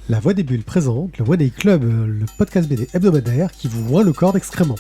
La Voix des Bulles présente le One Day Club, le podcast BD hebdomadaire qui vous voit le corps d'excréments.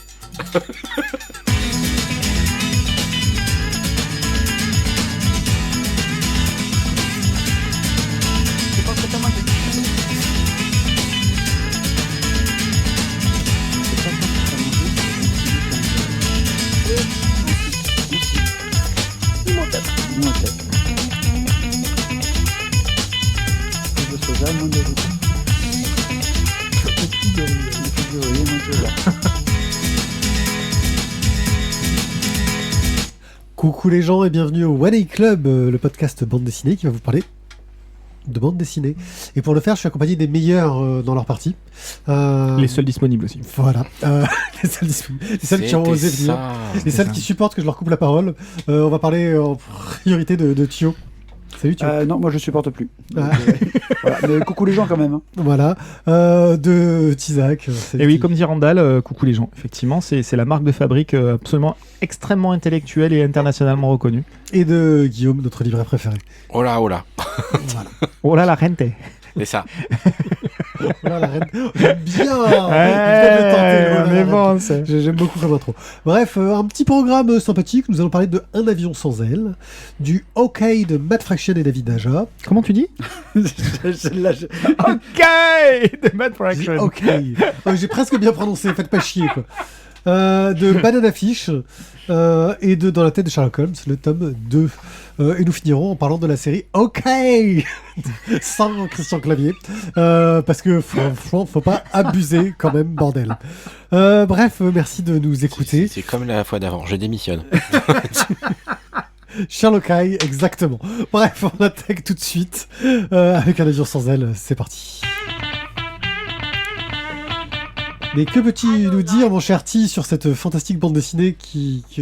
Coucou les gens et bienvenue au One Day Club, le podcast bande dessinée qui va vous parler de bande dessinée. Et pour le faire, je suis accompagné des meilleurs dans leur partie. Les seuls disponibles aussi. Voilà. Les seuls disponibles. Les seuls qui ont osé venir. Les seuls qui supportent que je leur coupe la parole. On va parler en priorité de Thio. Salut Thio. Non, moi je supporte plus. Donc, voilà. Mais coucou les gens quand même. Hein. Voilà. De Tizak. Et oui, comme dit Randall, coucou les gens. Effectivement, c'est la marque de fabrique absolument extrêmement intellectuelle et internationalement reconnue. Et de Guillaume, notre livret préféré. Oh là. Voilà. Oh là, la rente. C'est ça. Voilà, la reine. J'aime bien. Mais bon, c'est... J'aime beaucoup comme intro. Bref, un petit programme sympathique. Nous allons parler de Un avion sans aile, du OK de Matt Fraction et David Aja. Comment tu dis? OK de Matt Fraction. OK. J'ai presque bien prononcé. Faites pas chier, quoi. De Banana Fish et de Dans la tête de Sherlock Holmes, le tome 2. Et nous finirons en parlant de la série OK sans Christian Clavier, parce que franchement, faut pas abuser quand même, bordel. Bref, merci de nous écouter. C'est comme la fois d'avant, je démissionne. Sherlock Holmes, exactement. Bref, on attaque tout de suite avec Un avion sans aile. C'est parti. Mais que peux-tu nous dire, mon cher T, sur cette fantastique bande dessinée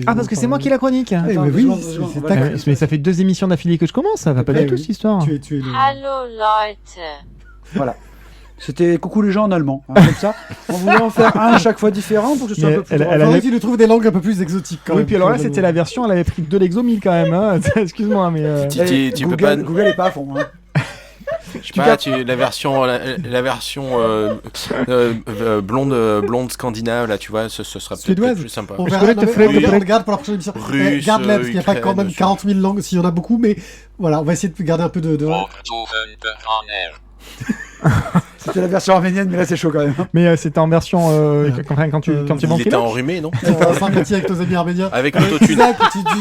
Ah, parce que c'est moi qui ai la chronique. Mais oui, c'est ta... Mais ça fait 2 émissions d'affilée que je commence, ça va pas du tout cette histoire. Tu es le... Hallo Leute. Voilà. C'était coucou les gens en allemand. Hein, comme ça, on voulait en faire un à chaque fois différent pour que ce soit un peu plus drôle. Il faudrait qu'il nous trouve des langues un peu plus exotiques quand même. Oui, puis alors là, c'était la version, elle avait pris 2 Lexo 1000 quand même. Hein. Excuse-moi, mais... Tu peux pas... Google est pas à fond. Hein. Je sais pas, la version blonde scandinave, là, tu vois, ce sera peut-être plus sympa. On verra, regarde pour la prochaine émission. Garde-la, parce qu'il n'y a pas quand même 40 000 langues, s'il y en a beaucoup, mais voilà, on va essayer de garder un peu de... C'était la version arménienne, mais là c'est chaud quand même. Mais c'était en version quand tu il était enrhumé, non? C'était en sympathie avec nos amis arméniens. Avec l'autotune.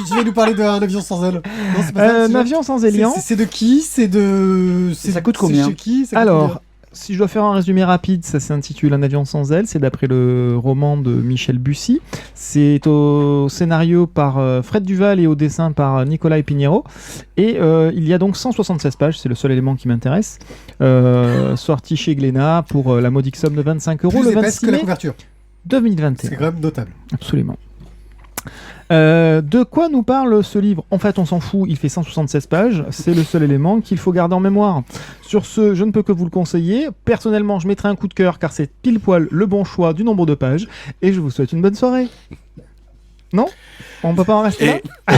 Tu vas nous parler d'un avion sans aile. Non, c'est pas ça. Un avion sans ailion. C'est de qui? C'est de... Ça coûte combien? C'est chez qui? Alors, si je dois faire un résumé rapide, ça s'intitule Un avion sans aile. C'est d'après le roman de Michel Bussy. C'est au scénario par Fred Duval et au dessin par Nicolas Pinheiro. Et il y a donc 176 pages, c'est le seul élément qui m'intéresse. Sorti chez Glénat pour la modique somme de 25€. Plus le épaisse 26 que la mai couverture. 2021. C'est quand même notable. Absolument. De quoi nous parle ce livre? En fait, on s'en fout, il fait 176 pages, c'est le seul élément qu'il faut garder en mémoire. Sur ce, je ne peux que vous le conseiller. Personnellement, je mettrai un coup de cœur car c'est pile poil le bon choix du nombre de pages. Et je vous souhaite une bonne soirée. Non? On peut pas en rester là?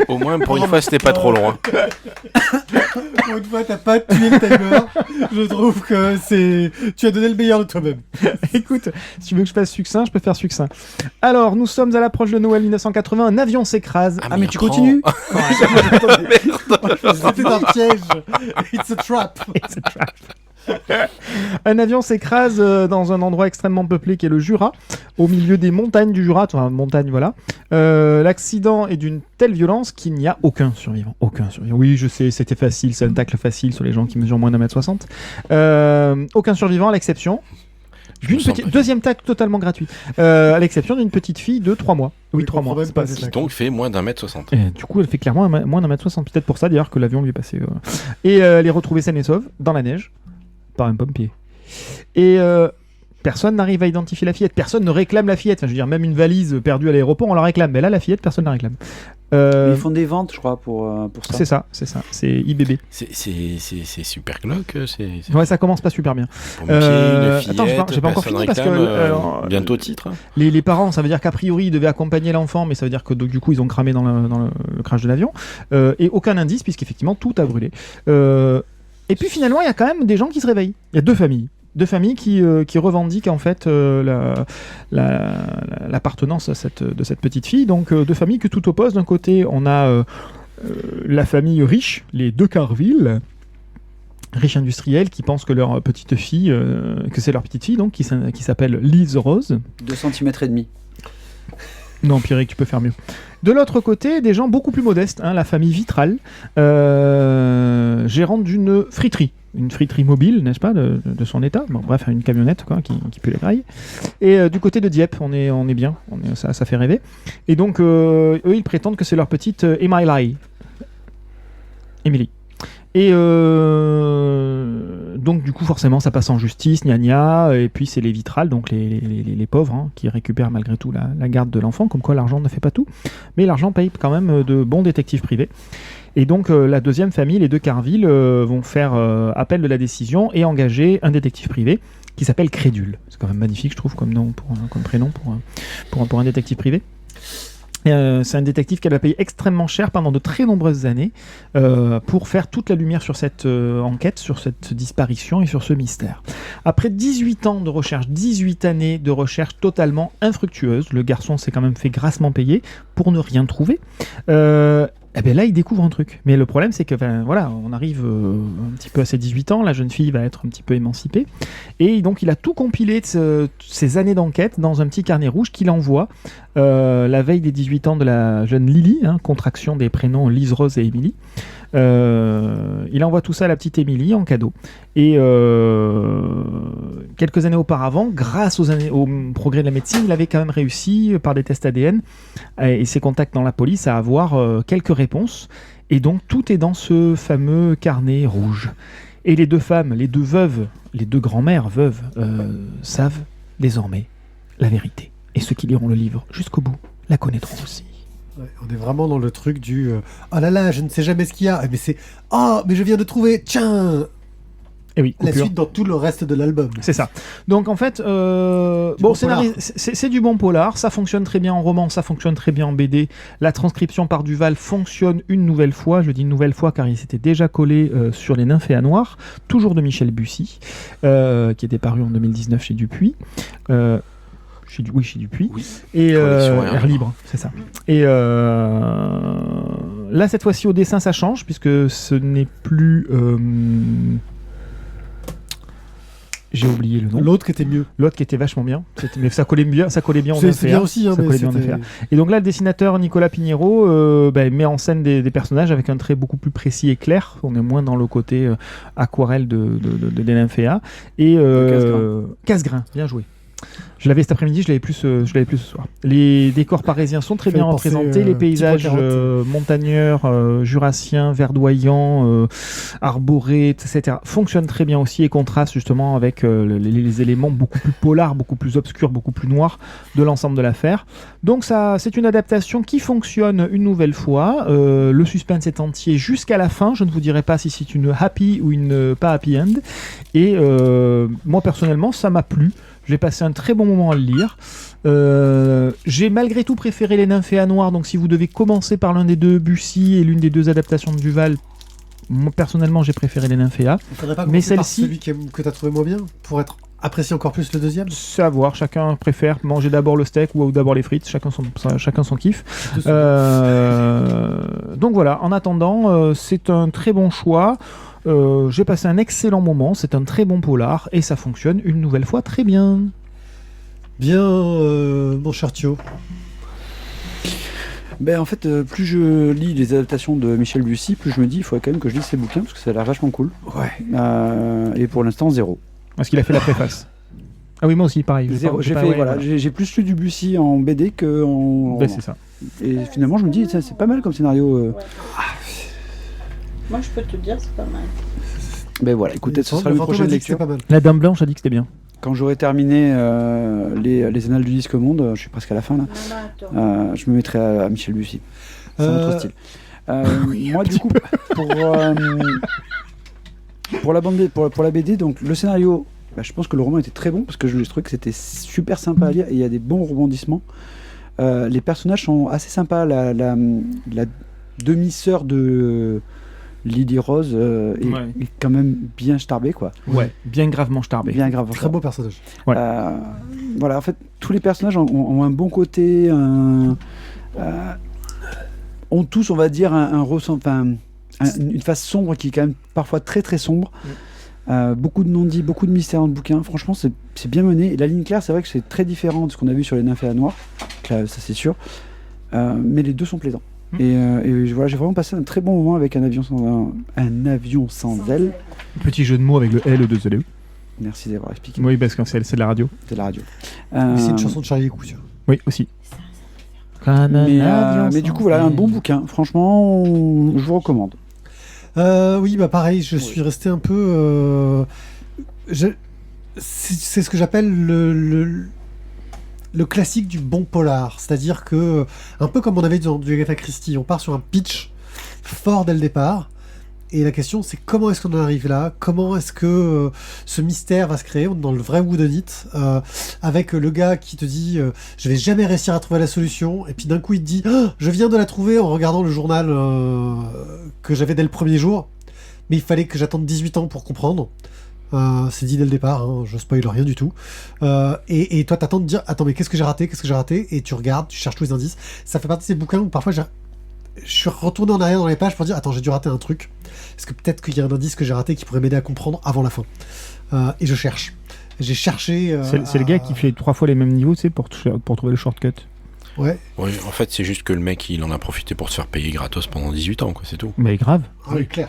Au moins, pour une fois, c'était pas trop long. Hein. Pour une fois, t'as pas tué le timer. Je trouve que c'est... Tu as donné le meilleur de toi-même. Écoute, si tu veux que je fasse succinct, je peux faire succinct. Alors, nous sommes à l'approche de Noël 1980. Un avion s'écrase. Ah mais tu continues? C'était un piège. It's a trap. It's a trap. Un avion s'écrase dans un endroit extrêmement peuplé qui est le Jura, au milieu des montagnes du Jura, enfin montagne voilà. L'accident est d'une telle violence qu'il n'y a aucun survivant. Oui, je sais, c'était facile, c'est un tacle facile sur les gens qui mesurent moins d'1m60. Aucun survivant à l'exception d'une petite... Deuxième tacle totalement gratuit. À l'exception d'une petite fille de 3 mois. Oui, 3 mois. Qui donc fait moins d'1m60. Et du coup, elle fait clairement moins d'1m60. Peut-être pour ça d'ailleurs que l'avion lui est passé. Et elle est retrouvée saine et sauve dans la neige. Par un pompier. Et personne n'arrive à identifier la fillette. Personne ne réclame la fillette. Enfin, je veux dire, même une valise perdue à l'aéroport, on la réclame. Mais là, la fillette, personne ne la réclame. Ils font des ventes, je crois, pour ça. C'est ça. C'est IBB. C'est super glauque. Ouais, ça commence pas super bien. Pompier, une fillette, attends, j'ai pas encore fini parce que bientôt titre. Les parents, ça veut dire qu'a priori, ils devaient accompagner l'enfant, mais ça veut dire que donc, du coup, ils ont cramé dans le crash de l'avion. Et aucun indice, puisqu'effectivement, tout a brûlé. Et puis finalement, il y a quand même des gens qui se réveillent. Il y a deux familles. Deux familles qui revendiquent en fait l'appartenance de cette petite fille. Donc deux familles que tout oppose. D'un côté, on a la famille riche, les De Carville, riches industriels qui pensent que leur petite fille, que c'est leur petite fille donc qui s'appelle Liz Rose. 2 cm et demi. Non, Pierrick, tu peux faire mieux. De l'autre côté, des gens beaucoup plus modestes, la famille Vitral, gérante d'une friterie mobile, n'est-ce pas, de son état. Bon, bref, une camionnette quoi, qui pue les grailles. Et du côté de Dieppe, on est bien, ça fait rêver. Et donc, eux, ils prétendent que c'est leur petite Emily. Et donc du coup forcément ça passe en justice, gna gna, et puis c'est les Vitral, donc les pauvres qui récupèrent malgré tout la garde de l'enfant, comme quoi l'argent ne fait pas tout, mais l'argent paye quand même de bons détectives privés. Et donc la deuxième famille, les De Carville, vont faire appel de la décision et engager un détective privé qui s'appelle Crédule. C'est quand même magnifique je trouve comme prénom pour un détective privé. C'est un détective qu'elle va payer extrêmement cher pendant de très nombreuses années pour faire toute la lumière sur cette enquête, sur cette disparition et sur ce mystère. Après 18 ans de recherche, 18 années de recherche totalement infructueuse, le garçon s'est quand même fait grassement payer pour ne rien trouver. Eh bien là, il découvre un truc. Mais le problème, c'est que voilà, on arrive un petit peu à ses 18 ans, la jeune fille va être un petit peu émancipée. Et donc, il a tout compilé de ces années d'enquête dans un petit carnet rouge qu'il envoie la veille des 18 ans de la jeune Lily, contraction des prénoms Liz, Rose et Emily. Il envoie tout ça à la petite Emily en cadeau. Et quelques années auparavant, grâce au progrès de la médecine, il avait quand même réussi, par des tests ADN et ses contacts dans la police, à avoir quelques réponses. Et donc, tout est dans ce fameux carnet rouge. Et les deux femmes, les deux veuves, les deux grand-mères veuves, savent désormais la vérité. Et ceux qui liront le livre jusqu'au bout la connaîtront aussi. Ouais, on est vraiment dans le truc du oh là là, je ne sais jamais ce qu'il y a. Mais c'est oh, mais je viens de trouver, tiens. Et oui, la suite dans tout le reste de l'album. C'est ça. Donc en fait, c'est du bon polar. Ça fonctionne très bien en roman, ça fonctionne très bien en BD. La transcription par Duval fonctionne une nouvelle fois. Je dis une nouvelle fois car il s'était déjà collé sur Les Nymphéas Noirs, toujours de Michel Bussy, qui était paru en 2019 chez Dupuis. Chez Dupuis. Oui. Et Air Libre, c'est ça. Et là, cette fois-ci, au dessin, ça change, puisque ce n'est plus... J'ai oublié le nom. L'autre qui était mieux. L'autre qui était vachement bien. Mais ça collait bien aux C'est bien aussi. Ça collait bien aux Nymphéas. Et donc là, le dessinateur Nicolas Pinheiro met en scène des personnages avec un trait beaucoup plus précis et clair. On est moins dans le côté aquarelle des Nymphéas. Et Casgrain, bien joué. Je l'avais cet après-midi, je l'avais plus ce soir. Les décors parisiens sont très bien représentés, les paysages montagneurs, jurassiens, verdoyants, arborés, etc. fonctionnent très bien aussi et contrastent justement avec les éléments beaucoup plus polars, beaucoup plus obscurs, beaucoup plus noirs de l'ensemble de l'affaire. Donc ça, c'est une adaptation qui fonctionne une nouvelle fois. Le suspense est entier jusqu'à la fin. Je ne vous dirai pas si c'est une happy ou une pas happy end. Et moi personnellement, ça m'a plu. J'ai passé un très bon moment à le lire. J'ai malgré tout préféré Les Nymphéas Noirs, donc si vous devez commencer par l'un des deux, Bussy, et l'une des deux adaptations de Duval, moi personnellement j'ai préféré Les Nymphéas. Mais celle-ci, celui que tu as trouvé moins bien, pour être apprécié encore plus le deuxième. C'est à voir, chacun préfère manger d'abord le steak ou d'abord les frites, chacun son kiff. Donc voilà, en attendant, c'est un très bon choix. J'ai passé un excellent moment, c'est un très bon polar et ça fonctionne une nouvelle fois très bien. Bien, mon cher Thio. En fait, plus je lis les adaptations de Michel Bussy, plus je me dis il faudrait quand même que je lise ses bouquins parce que ça a l'air vachement cool. Ouais. Et pour l'instant, 0. Parce qu'il a fait la préface. Ah oui, moi aussi, pareil. J'ai plus lu du Bussy en BD que en... c'est ça. Et finalement, je me dis, c'est pas mal comme scénario. Ouais. Moi, je peux te dire, c'est pas mal. Voilà, écoutez, ce sera une prochaine lecture. La Dame Blanche a dit que c'était bien. Quand j'aurai terminé les Annales du Disque Monde, je suis presque à la fin là, je me mettrai à Michel Bussy. C'est notre style. Moi, du coup, pour la bande, pour la BD, donc le scénario, je pense que le roman était très bon parce que je trouvais que c'était super sympa à lire et il y a des bons rebondissements. Les personnages sont assez sympas. La demi-sœur de Lily Rose est quand même bien starbée, quoi. Ouais, bien gravement starbé. Bien grave. Très beau personnage. Ouais. Voilà, en fait, tous les personnages ont un bon côté, ont tous, on va dire, une face sombre qui est quand même parfois très très sombre. Beaucoup de non-dits, beaucoup de mystères dans le bouquin. Franchement, c'est bien mené. Et la ligne claire, c'est vrai que c'est très différent de ce qu'on a vu sur les Nymphéas Noirs. Ça, c'est sûr. Mais les deux sont plaisants. Et voilà, j'ai vraiment passé un très bon moment avec un avion sans ailes. Petit jeu de mots avec le L de The Merci d'avoir expliqué. Oui, parce que c'est de la radio. C'est de la radio. C'est une chanson de Charlie Couture. Oui, aussi. Mais du coup, voilà, un bon bouquin. Franchement, je vous recommande. Oui, bah pareil, je suis resté un peu... c'est ce que j'appelle le classique du bon polar. C'est-à-dire que, un peu comme on avait dans du Agatha Christie, on part sur un pitch fort dès le départ. Et la question, c'est comment est-ce qu'on en arrive là? Comment est-ce que ce mystère va se créer? On est dans le vrai whodunit, avec le gars qui te dit je vais jamais réussir à trouver la solution, et puis d'un coup il te dit je viens de la trouver en regardant le journal que j'avais dès le premier jour, mais il fallait que j'attende 18 ans pour comprendre. C'est dit dès le départ, hein, je spoil rien du tout. Et toi t'attends de dire attends, mais qu'est-ce que j'ai raté? Et tu regardes, tu cherches tous les indices. Ça fait partie de ces bouquins où parfois je suis retourné en arrière dans les pages pour dire attends, j'ai dû rater un truc. Est-ce que peut-être qu'il y a un indice que j'ai raté qui pourrait m'aider à comprendre avant la fin? Et je cherche. J'ai cherché. C'est le gars qui fait 3 fois les mêmes niveaux, tu sais, pour trouver le shortcut. Ouais. Oui, en fait, c'est juste que le mec, il en a profité pour se faire payer gratos pendant 18 ans, quoi, c'est tout. Mais grave. Ah oui, clair.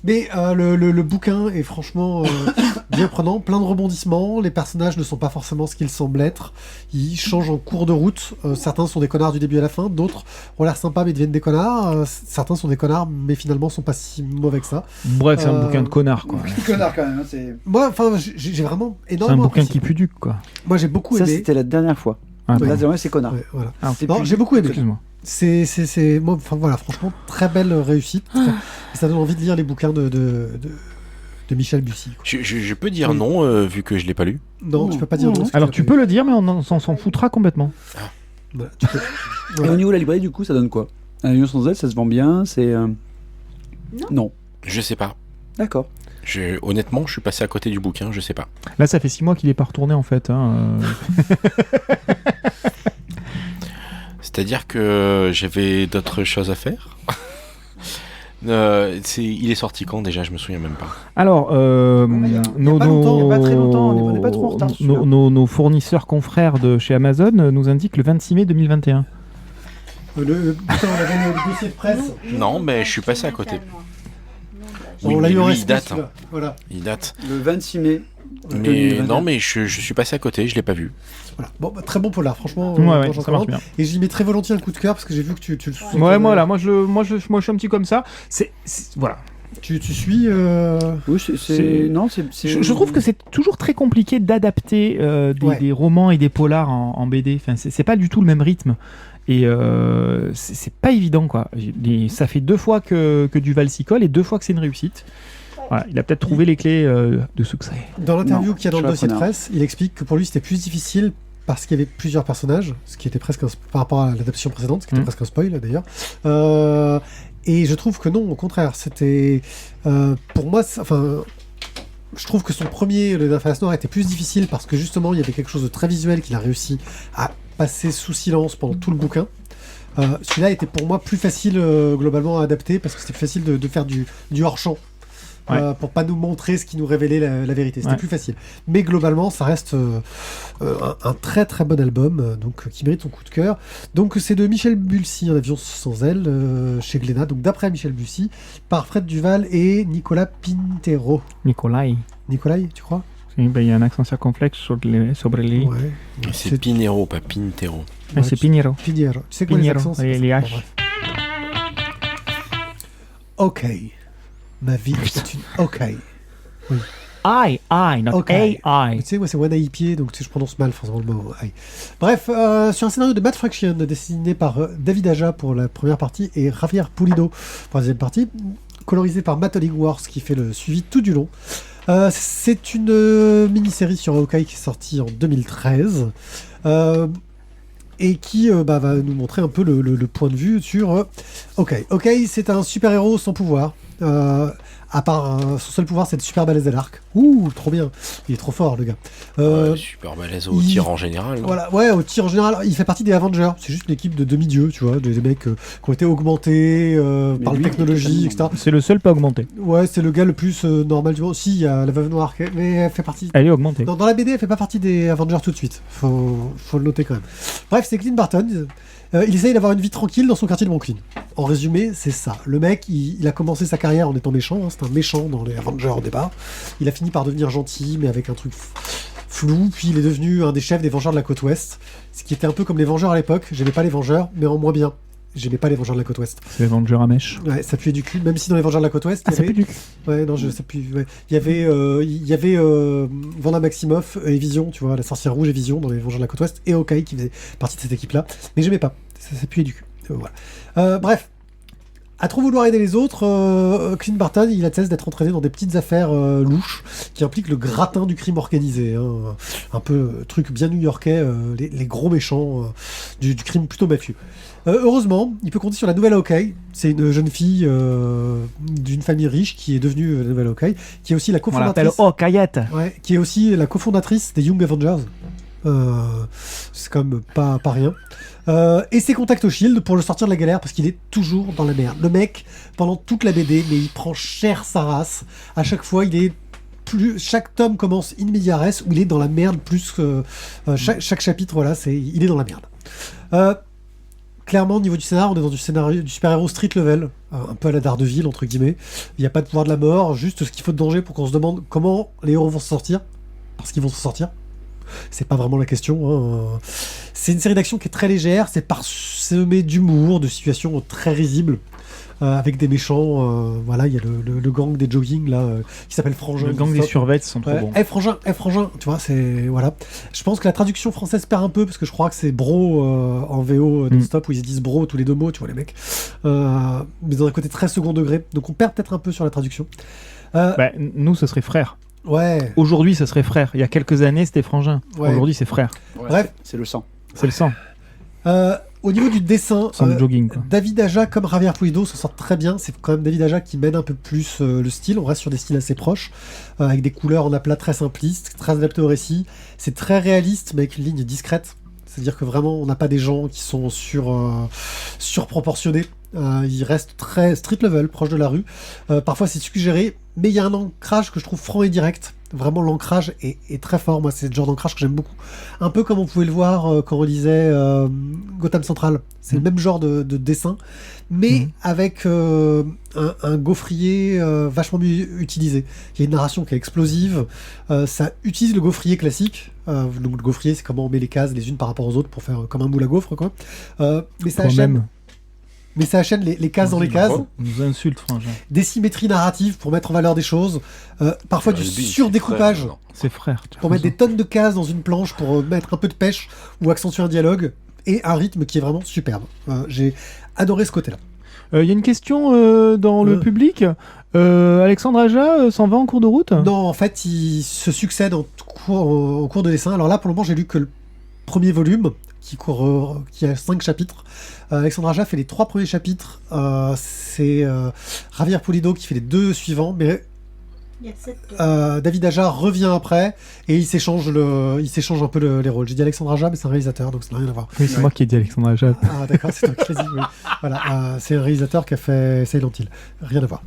Mais le bouquin est franchement bien prenant, plein de rebondissements. Les personnages ne sont pas forcément ce qu'ils semblent être. Ils changent en cours de route. Certains sont des connards du début à la fin, d'autres ont l'air sympas mais deviennent des connards. Certains sont des connards mais finalement sont pas si mauvais que ça. Bref, c'est un bouquin de connards, quoi. Connard quand même. C'est Moi, enfin, j'ai vraiment C'est un énormément bouquin apprécié. qui pue duc, quoi. Moi, j'ai beaucoup ça, aimé. c'était la dernière fois. Ah, Là, bon. c'est connard. Ouais, voilà. Ah, C'est Non, plus- j'ai beaucoup aimé. Excuse-moi. C'est moi, enfin voilà, franchement, très belle réussite. Et ça donne envie de lire les bouquins de Michel Bussy, quoi. Je peux dire Oui. non, vu que je l'ai pas lu. Non, tu peux pas dire non. Alors, tu peux le dire, mais on s'en foutra complètement. Voilà, tu peux. Et Voilà. au niveau de la librairie, du coup, ça donne quoi? Un avion sans aile, ça se vend bien, c'est... Non. Je sais pas. D'accord. Honnêtement, je suis passé à côté du bouquin, je sais pas. Là, ça fait 6 mois qu'il est pas retourné, en fait. C'est-à-dire que j'avais d'autres choses à faire. Il est sorti quand déjà? Je me souviens même pas. Alors, il y a pas longtemps, il y a pas très longtemps, on n'est pas trop en retard sur celui-là. nos fournisseurs confrères de chez Amazon nous indiquent le 26 mai 2021. Putain, on avait le dossier de presse. Non, mais je suis passé à côté. On Oui, l'a eu en lui, respect, il date, celui-là. Voilà. Il date. Le 26 mai. Mais 2021. non, mais je suis passé à côté, je l'ai pas vu. Voilà. Bon, bah, très bon polar, franchement. Ouais, j'en ça marche commande. bien. Et j'y mets très volontiers un coup de cœur parce que j'ai vu que tu le suis. Ouais, moi je suis un petit comme ça. Voilà. Tu suis. Oui, C'est- Non, c'est... Je trouve que c'est toujours très compliqué d'adapter Ouais. des romans et des polars en BD. Enfin, c'est pas du tout le même rythme. Et c'est pas évident, quoi. Ça fait 2 fois que Duval s'y colle et 2 fois que c'est une réussite. Voilà, il a peut-être trouvé les clés de succès. Dans l'interview Non, qu'il y a dans je le suis dossier de apprenant. presse, il explique que pour lui c'était plus difficile parce qu'il y avait plusieurs personnages, ce qui était presque par rapport à l'adaptation précédente, ce qui était presque un spoil d'ailleurs. Et je trouve que non, au contraire, c'était pour moi, je trouve que son premier, le Nymphéas Noir, était plus difficile parce que justement il y avait quelque chose de très visuel qu'il a réussi à passer sous silence pendant tout le bouquin. Celui-là était pour moi plus facile globalement à adapter parce que c'était plus facile de faire du hors-champ. Pour pas nous montrer ce qui nous révélait la vérité. C'était plus facile. Mais globalement, ça reste un très très bon album donc, qui mérite son coup de cœur. Donc c'est de Michel Bussy, Un avion sans aile, chez Glénat. Donc d'après Michel Bussy, par Fred Duval et Nicolas Pintero. Nicolai. Nicolai, tu crois? Il y a un accent circonflexe sur les... Ouais. C'est Pinero, pas Pintero. Ah, c'est Pinheiro. Pinheiro. Tu sais quoi les Pinheiro, accents c'est les ça. H. Bon, bref. Ok. Ma vie est une ok. I, not Ok. AI. Tu sais, moi c'est One Eye Pied, donc tu sais, je prononce mal forcément le mot I. Bref, sur un scénario de Matt Fraction, dessiné par David Aja pour la première partie et Javier Pulido pour la deuxième partie, colorisé par Matt Hollingworth qui fait le suivi tout du long. C'est une mini-série sur Hawkeye qui est sortie en 2013 et qui va nous montrer un peu le point de vue sur Hawkeye. Hawkeye, c'est un super-héros sans pouvoir À part son seul pouvoir, c'est de super balèze à l'arc. Ouh, trop bien. Il est trop fort, le gars. Super balèze au tir en général. Non Voilà, ouais, au tir en général, il fait partie des Avengers. C'est juste une équipe de demi-dieux, tu vois, des mecs qui ont été augmentés par la lui, technologie, il est etc. C'est le seul pas augmenté. Ouais, c'est le gars le plus normal du monde. Si, il y a la Veuve Noire, mais elle fait partie. Elle est augmentée. Dans la BD, elle fait pas partie des Avengers tout de suite. Faut le noter quand même. Bref, c'est Clint Barton. Il essaye d'avoir une vie tranquille dans son quartier de Brooklyn. En résumé, c'est ça. Le mec, il a commencé sa carrière en étant méchant. Hein. C'est un méchant dans les Avengers au départ. Il a fini par devenir gentil, mais avec un truc flou. Puis il est devenu un des chefs des Vengeurs de la côte ouest. Ce qui était un peu comme les Vengeurs à l'époque. J'aimais pas les Vengeurs, mais en moins bien. J'aimais pas les Vengeurs de la côte ouest. C'est l'Avenger à mèche. Ouais, ça puait du cul. Même si dans les Vengeurs de la côte ouest, Ah, il y ça avait... pue du cul. Ouais, non, je sais plus. Ouais. Il y avait Wanda Maximoff et Vision, tu vois, la sorcière rouge et Vision dans les Vengeurs de la côte ouest, et Hawkeye qui faisait partie de cette équipe-là. Mais j'aimais pas. Ça puait du cul. Voilà. Bref. À trop vouloir aider les autres, Clint Barton, il a de cesse d'être entraîné dans des petites affaires louches qui impliquent le gratin du crime organisé. Hein. Un peu truc bien new-yorkais, les gros méchants du crime plutôt mafieux. Heureusement, il peut compter sur la nouvelle Hawkeye. C'est une jeune fille d'une famille riche qui est devenue la nouvelle Hawkeye, qui est aussi la On l'appelle cofondatrice. Hawkeyette. Ouais, qui est aussi la cofondatrice des Young Avengers. C'est quand même pas rien. Et ses contacts au Shield pour le sortir de la galère parce qu'il est toujours dans la merde. Le mec, pendant toute la BD, mais il prend cher sa race. À chaque fois, chaque tome commence in media res où il est dans la merde plus que chaque chapitre. Voilà, il est dans la merde. Clairement, au niveau du scénario, on est dans du scénario du super-héros street level, un peu à la Daredevil entre guillemets. Il n'y a pas de pouvoir de la mort, juste ce qu'il faut de danger pour qu'on se demande comment les héros vont s'en sortir, parce qu'ils vont s'en sortir. C'est pas vraiment la question. Hein. C'est une série d'action qui est très légère, c'est parsemé d'humour, de situations très risibles, avec des méchants. Voilà, il y a le gang des jogging là, qui s'appelle Frangin. Le gang des survêtes sont trop Ouais. bons. Frangin, tu vois, c'est voilà. Je pense que la traduction française perd un peu parce que je crois que c'est bro en VO non-stop où ils se disent bro tous les deux mots, tu vois les mecs. Mais dans un côté très second degré, donc on perd peut-être un peu sur la traduction. Bah, nous, ce serait frère. Ouais. Aujourd'hui, ce serait frère. Il y a quelques années, c'était frangin. Ouais. Aujourd'hui, c'est frère. Ouais, Bref. c'est le sang. C'est le sang. Au niveau du dessin, Sang de jogging, quoi. David Aja comme Javier Pulido s'en sortent très bien. C'est quand même David Aja qui mène un peu plus le style. On reste sur des styles assez proches, avec des couleurs en aplat très simplistes, très adaptés au récit. C'est très réaliste, mais avec une ligne discrète. C'est-à-dire que vraiment, on n'a pas des gens qui sont surproportionnés. Ils restent très street level, proche de la rue. Parfois, c'est suggéré, mais il y a un ancrage que je trouve franc et direct. Vraiment, l'ancrage est très fort. Moi, c'est le genre d'ancrage que j'aime beaucoup. Un peu comme on pouvait le voir quand on lisait Gotham Central. C'est le même genre de dessin, mais avec un gaufrier vachement mieux utilisé. Il y a une narration qui est explosive. Ça utilise le gaufrier classique. Donc, le gaufrier, c'est comment on met les cases les unes par rapport aux autres pour faire comme un moule à gaufre, quoi. Mais ça achète. Mais ça achète les cases dans les cases. On nous insulte, frangin. Des symétries narratives pour mettre en valeur des choses. Parfois du surdécoupage C'est frère. pour mettre des tonnes de cases dans une planche pour mettre un peu de pêche ou accentuer un dialogue. Et un rythme qui est vraiment superbe. J'ai adoré ce côté-là. Il y a une question dans le public. Alexandre Aja s'en va en cours de route ? Non, en fait, ils se succèdent en cours de dessin. Alors là, pour le moment, j'ai lu que le premier volume qui a 5 chapitres. Alexandre Aja fait les 3 premiers chapitres. C'est Javier Pulido qui fait les 2 suivants. Mais Il y a 7 David Aja revient après et il s'échange un peu les rôles. J'ai dit Alexandre Aja, mais c'est un réalisateur, donc ça n'a rien à voir. Oui, c'est moi qui ai dit Alexandre Aja. Ah d'accord, c'est toi qui l'as dit, oui. Voilà, c'est un réalisateur qui a fait Silent Hill. Rien à voir.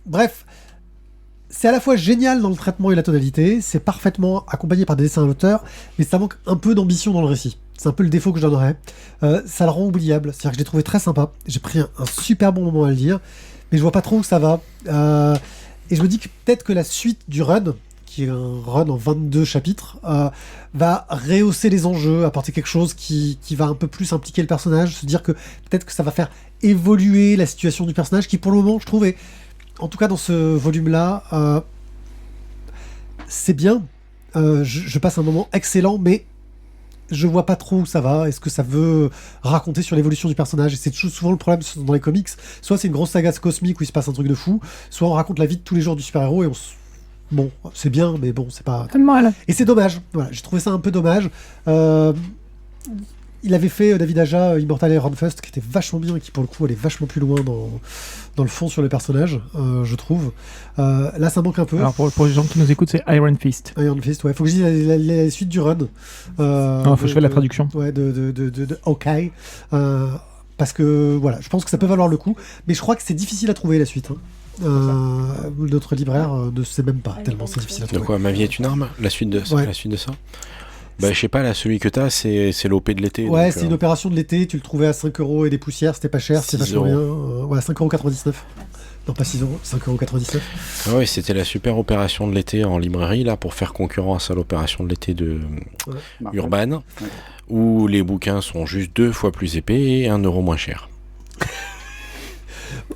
Bref, c'est à la fois génial dans le traitement et la tonalité, c'est parfaitement accompagné par des dessins à l'auteur, mais ça manque un peu d'ambition dans le récit. C'est un peu le défaut que je donnerais. Ça le rend oubliable, c'est-à-dire que je l'ai trouvé très sympa. J'ai pris un super bon moment à le lire, mais je vois pas trop où ça va. Et je me dis que peut-être que la suite du run, qui est un run en 22 chapitres, va rehausser les enjeux, apporter quelque chose qui va un peu plus impliquer le personnage, se dire que peut-être que ça va faire évoluer la situation du personnage, qui pour le moment, je trouve, en tout cas dans ce volume-là, c'est bien. Je passe un moment excellent, mais je vois pas trop où ça va. Est-ce que ça veut raconter sur l'évolution du personnage ? Et c'est souvent le problème dans les comics. Soit c'est une grosse saga cosmique où il se passe un truc de fou, soit on raconte la vie de tous les jours du super-héros et bon, c'est bien, mais bon, c'est pas... Et c'est dommage. Voilà, j'ai trouvé ça un peu dommage. il avait fait David Aja, Immortal Iron Fist, qui était vachement bien et qui pour le coup allait vachement plus loin dans le fond sur le personnage, je trouve. Là, ça manque un peu. Alors pour les gens qui nous écoutent, c'est Iron Fist. Iron Fist, ouais. Faut que je dise la suite du run. Faut que je fasse la traduction. Ouais, de Hawkeye. Parce que voilà, je pense que ça peut valoir le coup, mais je crois que c'est difficile à trouver la suite. Notre libraire ne sait même pas, tellement c'est difficile à De trouver. quoi, Ma vie est une arme? La suite de ça? Bah, je sais pas, là, celui que t'as, c'est l'OP de l'été. Ouais, donc, c'est une opération de l'été, tu le trouvais à 5€ et des poussières, c'était pas cher, c'était 6 vachement bien. Ouais, 5,99€. Non, pas 6€, 5,99€. Ah ouais, c'était la super opération de l'été en librairie, là, pour faire concurrence à l'opération de l'été de Urban, où les bouquins sont juste 2 fois plus épais et 1€ moins cher.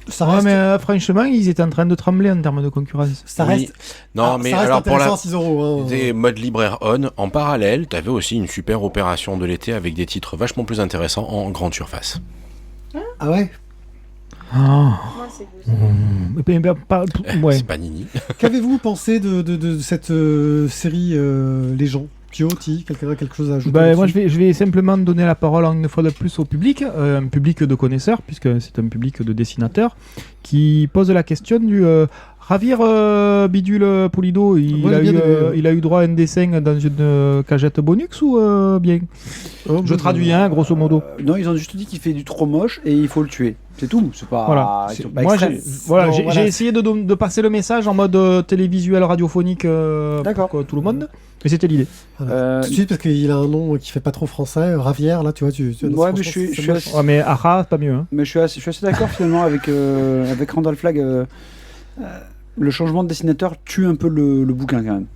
Ça Ouais, reste, mais franchement, ils étaient en train de trembler en termes de concurrence. ça Oui. reste, Non, mais ça reste alors pour la... intéressant à 6€. Hein. Des mode libraire on, en parallèle, t'avais aussi une super opération de l'été avec des titres vachement plus intéressants en grande surface. Ah ouais. Ah. Moi, c'est vous. Ouais. C'est pas Nini. Qu'avez-vous pensé de cette série Les gens? Kyo, Ti, quelqu'un a quelque chose à ajouter? Moi, là-dessus je vais simplement donner la parole une fois de plus au public, un public de connaisseurs, puisque c'est un public de dessinateurs, qui pose la question du Ravir Bidule Pulido, il a eu droit à un dessin dans une cagette Bonux ou bien? Je traduis, grosso modo. Non, ils ont juste dit qu'il fait du trop moche et il faut le tuer. C'est tout. C'est pas. Voilà. Ils sont pas Moi, extrêmes. j'ai essayé de passer le message en mode télévisuel radiophonique D'accord. pour tout le monde, mais c'était l'idée. Voilà. Tout de suite, parce qu'il a un nom qui fait pas trop français, Ravière, là, tu vois. Ouais, mais je suis assez, Ouais, mais Ara, c'est pas mieux. Hein. mais je suis assez d'accord finalement avec Randall Flagg. Le changement de dessinateur tue un peu le bouquin quand même.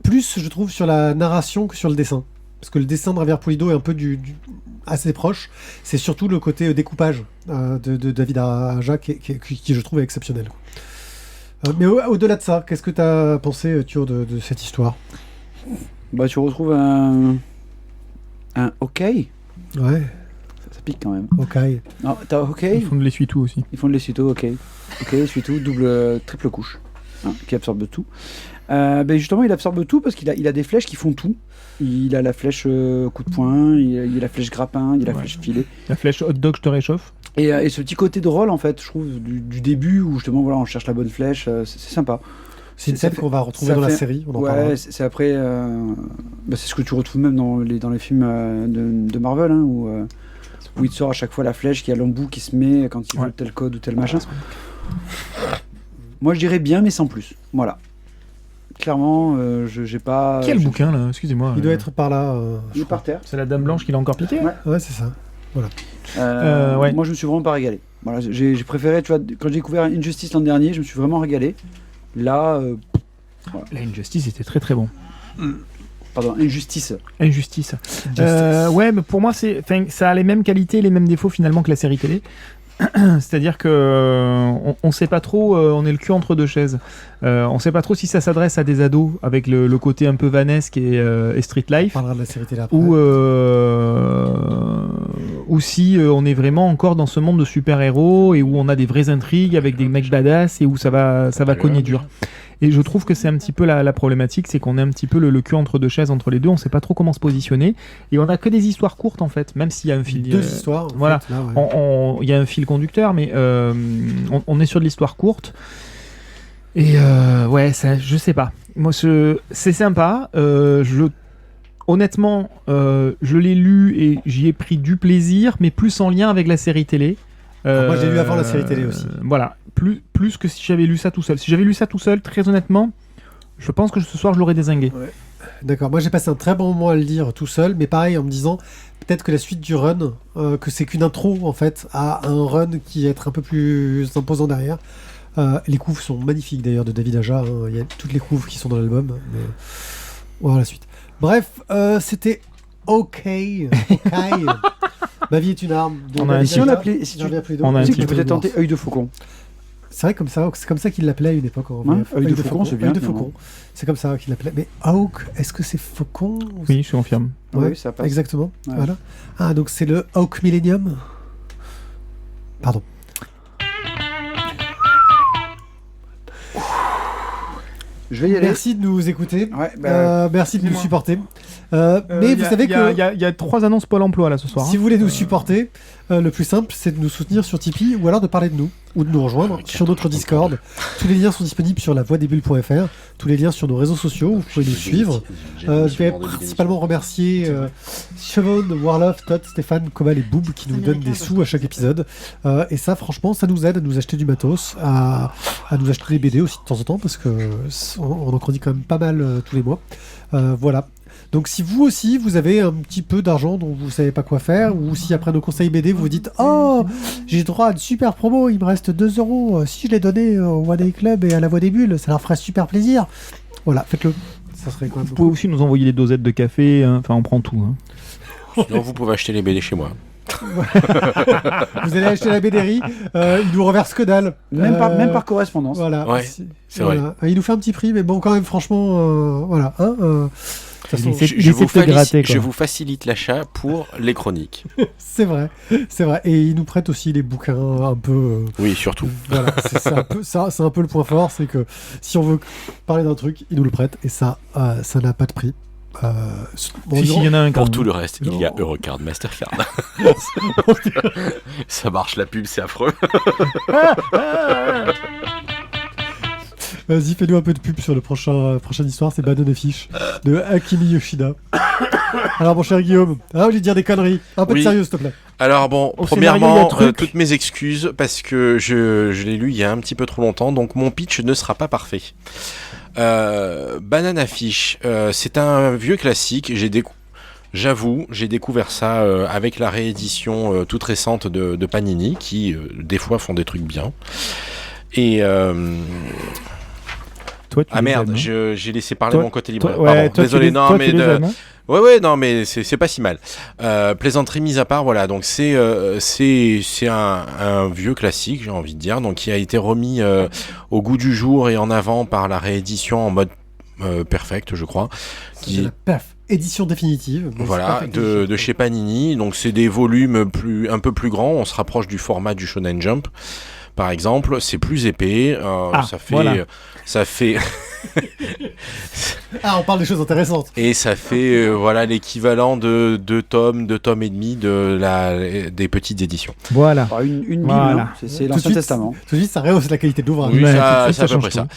Plus, je trouve, sur la narration que sur le dessin. Parce que le dessin de Ravière Pulido est un peu assez proche. C'est surtout le côté découpage de David Aja qui, je trouve, est exceptionnel. Mais au-delà de ça, qu'est-ce que tu as pensé, Thio, de cette histoire? Bah, tu retrouves un OK. Ouais, Ça pique quand même. ok. Non, t'as OK. Ils font de l'essuie-tout aussi. Ils font de l'essuie-tout, OK. OK, essuie-tout, triple couche. Qui absorbe tout. Ben justement, il absorbe tout parce qu'il a des flèches qui font tout. Il a la flèche coup de poing, il a la flèche grappin, il a la flèche filet. La flèche hot dog, je te réchauffe. Et ce petit côté drôle, en fait, je trouve, du début où justement, voilà, on cherche la bonne flèche, c'est sympa. C'est une scène qu'on va retrouver ça dans la fait- série, on en parlera. Ouais, c'est après. C'est ce que tu retrouves même dans les films de Marvel, hein, où il te sort à chaque fois la flèche, qui a l'embout qui se met quand il veut tel code ou tel machin. Moi, je dirais bien, mais sans plus. Voilà. Clairement, j'ai pas. Quel bouquin là? Excusez-moi. Il doit être par là. Il est par terre. C'est la Dame Blanche qui l'a encore piqué. Ouais. Ouais, c'est ça. Ouais. Moi, je me suis vraiment pas régalé. Voilà, j'ai préféré, tu vois, quand j'ai découvert Injustice l'an dernier, je me suis vraiment régalé. Là, La Injustice était très très bon. pardon, Injustice. Injustice. Ouais, mais pour moi, ça a les mêmes qualités et les mêmes défauts finalement que la série télé. C'est-à-dire que on sait pas trop, on est le cul entre deux chaises. On sait pas trop si ça s'adresse à des ados avec le côté un peu vanesque et street On life, parlera de la série télé après. ou si on est vraiment encore dans ce monde de super-héros et où on a des vraies intrigues avec des mecs badass et où ça va cogner dur. Et je trouve que c'est un petit peu la problématique, c'est qu'on est un petit peu le cul entre deux chaises entre les deux, on sait pas trop comment se positionner et on a que des histoires courtes en fait, même s'il y a un fil. Deux histoires. en voilà. fait, là, ouais. Il y a un fil conducteur, mais on est sur de l'histoire courte. Et ouais, je sais pas. Moi, c'est sympa. Honnêtement, je l'ai lu et j'y ai pris du plaisir, mais plus en lien avec la série télé. Moi, j'ai lu avant la série télé aussi. Voilà, plus que si j'avais lu ça tout seul. Si j'avais lu ça tout seul, très honnêtement, je pense que ce soir, je l'aurais dézingué. D'accord, moi j'ai passé un très bon moment à le lire tout seul, mais pareil en me disant peut-être que la suite du run, que c'est qu'une intro en fait à un run qui va être un peu plus imposant derrière. Les couves sont magnifiques d'ailleurs de David Aja, hein. Il y a toutes les couves qui sont dans l'album, mais on va voir la suite. Bref, c'était OK. Ma vie est une arme. On a un Et si on titre. l'appelait, si tu On a un sais que tu titre. peux peut-être tenter œil de faucon. C'est vrai c'est comme ça qu'il l'appelait à une époque en Hein, VF. œil de faucon, c'est bien, Œil de finalement. faucon. C'est comme ça qu'il l'appelait. Mais Hawk, est-ce que c'est faucon ou Oui, je confirme. Ouais, Oui, ça passe. exactement. Ouais. Voilà. Ah, donc c'est le Hawk Millennium. Pardon. Je vais y aller. Merci de nous écouter. Ouais, Merci de nous dis-moi. supporter. Mais vous savez que Il y a 3 annonces Pôle emploi là ce soir. si vous voulez nous supporter, le plus simple, c'est de nous soutenir sur Tipeee ou alors de parler de nous ou de nous rejoindre sur notre Discord. Tous les liens sont disponibles sur lavoidesbulles.fr. Tous les liens sur nos réseaux sociaux. Vous pouvez nous suivre. Je vais principalement remercier Siobhan, Warloff, Todd, Stéphane, Komal et Boob qui nous donnent des sous à chaque épisode. Et ça, franchement, ça nous aide à nous acheter du matos, à nous acheter des BD aussi de temps en temps parce que on en produit quand même pas mal tous les mois. Voilà. Donc si vous aussi, vous avez un petit peu d'argent dont vous savez pas quoi faire, ou si après nos conseils BD, vous vous dites « Oh, j'ai droit à une super promo, il me reste 2 euros. Si je les donnais au One Day Club et à la Voix des Bulles, ça leur ferait super plaisir. » Voilà, faites-le. Ça serait quand même Vous pouvez aussi nous envoyer des dosettes de café, hein. Enfin on prend tout. Hein. Sinon, vous pouvez acheter les BD chez moi. Vous allez acheter la BDerie, il nous reverse que dalle. Même par correspondance. Voilà. Ouais, c'est vrai. Il nous fait un petit prix, mais bon, quand même, franchement, voilà. De toute façon, Je vous facilite l'achat pour les chroniques. c'est vrai. Et il nous prête aussi les bouquins un peu. Oui, surtout. Voilà, c'est un peu le point fort, c'est que si on veut parler d'un truc, il nous le prête, et ça n'a pas de prix. Si, il y en a un Pour quand tout même. le reste, il y a Eurocard, Mastercard. Ça marche la pub, c'est affreux. Vas-y, fais-nous un peu de pub sur le prochaine histoire, c'est Banane Affiche de Akimi Yoshida. Alors, mon cher Guillaume, au lieu de dire des conneries, un peu de Oui. sérieux, s'il te plaît. Alors bon, Au scénario, il y a premièrement, truc. toutes mes excuses parce que je l'ai lu il y a un petit peu trop longtemps, donc mon pitch ne sera pas parfait. Banana Fish, c'est un vieux classique. J'avoue, j'ai découvert ça avec la réédition toute récente de Panini, qui des fois font des trucs bien. Et Toi, tu ah les merde, aimes, hein. j'ai laissé parler Toi- mon côté libre. Toi, Pardon, toi, désolé, non toi, mais tu les aimes, hein. Ouais, non, mais c'est pas si mal. Plaisanterie mise à part, voilà. Donc c'est un vieux classique, j'ai envie de dire, donc qui a été remis au goût du jour et en avant par la réédition en mode perfect, je crois. C'est la PAF, édition définitive. mais Voilà, c'est Perfect Edition. de chez Panini. Donc c'est des volumes un peu plus grands. On se rapproche du format du Shonen Jump, par exemple. C'est plus épais. Ça fait. Ah, on parle des choses intéressantes. Et ça fait voilà l'équivalent de 2 tomes et demi des petites éditions. Voilà. Enfin, une Bible, Voilà. hein. C'est Tout de l'Ancien suite, Testament. Tout de suite, ça rehausse la qualité de l'ouvrage. Oui, Ouais, ça, tout de suite, c'est à peu ça près change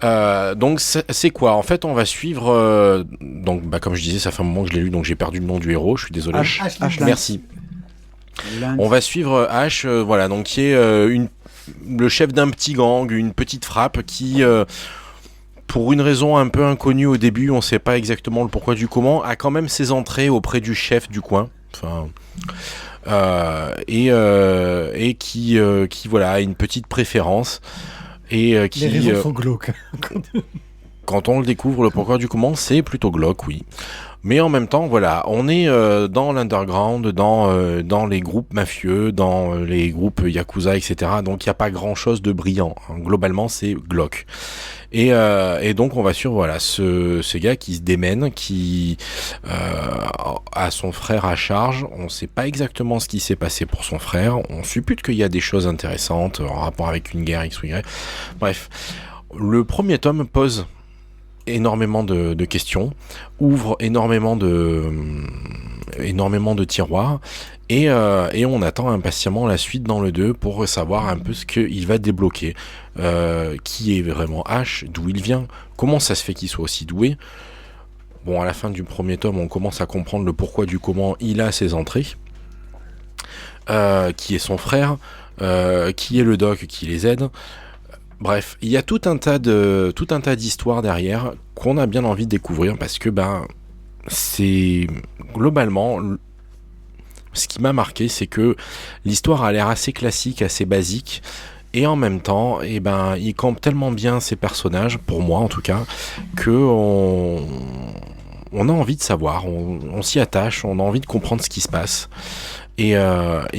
ça. Donc c'est quoi? En fait, on va suivre. Donc, comme je disais, ça fait un moment que je l'ai lu, donc j'ai perdu le nom du héros. Je suis désolé. Ash Merci. Lance. On va suivre Ash, voilà, donc qui est le chef d'un petit gang, une petite frappe qui, pour une raison un peu inconnue au début, on ne sait pas exactement le pourquoi du comment, a quand même ses entrées auprès du chef du coin. Enfin, et qui voilà, a une petite préférence. Et qui, Les raisons sont glauques. quand on le découvre, le pourquoi du comment, c'est plutôt glauque, oui. Mais en même temps, voilà, on est dans l'underground, dans les groupes mafieux, dans les groupes yakuza, etc. Donc il n'y a pas grand-chose de brillant. Hein. Globalement, c'est glauque. Et donc on va sur voilà ce gars qui se démène, qui a son frère à charge. On ne sait pas exactement ce qui s'est passé pour son frère. On suppute qu'il y a des choses intéressantes en rapport avec une guerre X ou Y. Bref, le premier tome pose énormément de questions, ouvre énormément de tiroirs et on attend impatiemment la suite dans le 2 pour savoir un peu ce qu'il va débloquer, qui est vraiment Ash, d'où il vient, comment ça se fait qu'il soit aussi doué. Bon, à la fin du premier tome, on commence à comprendre le pourquoi du comment il a ses entrées, qui est son frère, qui est le doc qui les aide. Bref, il y a tout un tas d'histoires derrière qu'on a bien envie de découvrir parce que c'est globalement ce qui m'a marqué, c'est que l'histoire a l'air assez classique, assez basique et en même temps, il campe tellement bien ces personnages, pour moi en tout cas, que on a envie de savoir, on s'y attache, on a envie de comprendre ce qui se passe. Et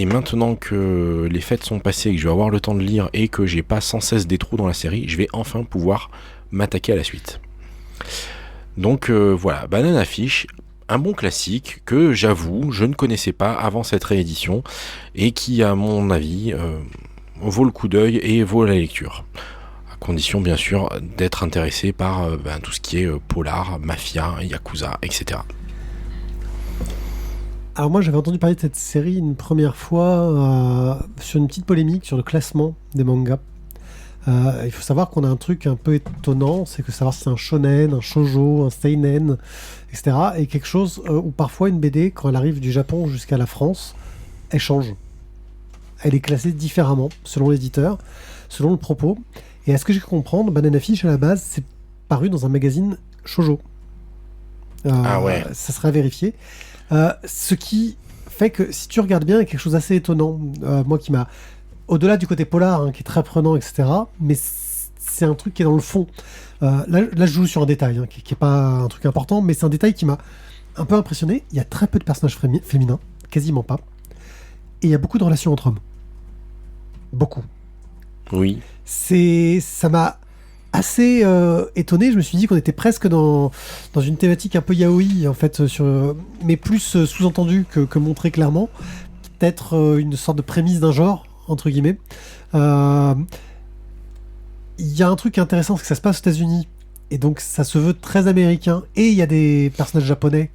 maintenant que les fêtes sont passées, que je vais avoir le temps de lire et que j'ai pas sans cesse des trous dans la série, je vais enfin pouvoir m'attaquer à la suite. Donc voilà, Banana Fish, un bon classique que j'avoue, je ne connaissais pas avant cette réédition et qui, à mon avis, vaut le coup d'œil et vaut la lecture. condition bien sûr d'être intéressé par tout ce qui est polar, mafia, yakuza, etc. Alors moi j'avais entendu parler de cette série une première fois sur une petite polémique sur le classement des mangas. Il faut savoir qu'on a un truc un peu étonnant, c'est que savoir si c'est un shonen, un shoujo, un seinen, etc. Et quelque chose où parfois une BD, quand elle arrive du Japon jusqu'à la France, elle change. Elle est classée différemment selon l'éditeur, selon le propos. Et à ce que j'ai pu comprendre, Banana Fish à la base, c'est paru dans un magazine shoujo. Ah ouais. Ça sera vérifié. Ce qui fait que si tu regardes bien, il y a quelque chose d'assez étonnant. Moi qui m'a... Au-delà du côté polar, qui est très prenant, etc. Mais c'est un truc qui est dans le fond. Là, je joue sur un détail, qui n'est pas un truc important, mais c'est un détail qui m'a un peu impressionné. Il y a très peu de personnages féminins, quasiment pas. Et il y a beaucoup de relations entre hommes. Beaucoup. Oui. Ça m'a assez étonné. Je me suis dit qu'on était presque dans une thématique un peu yaoi, en fait, mais plus sous-entendu que montré clairement. Peut-être une sorte de prémisse d'un genre, entre guillemets. Il y a un truc intéressant, c'est que ça se passe aux États-Unis. Et donc, ça se veut très américain. Et il y a des personnages japonais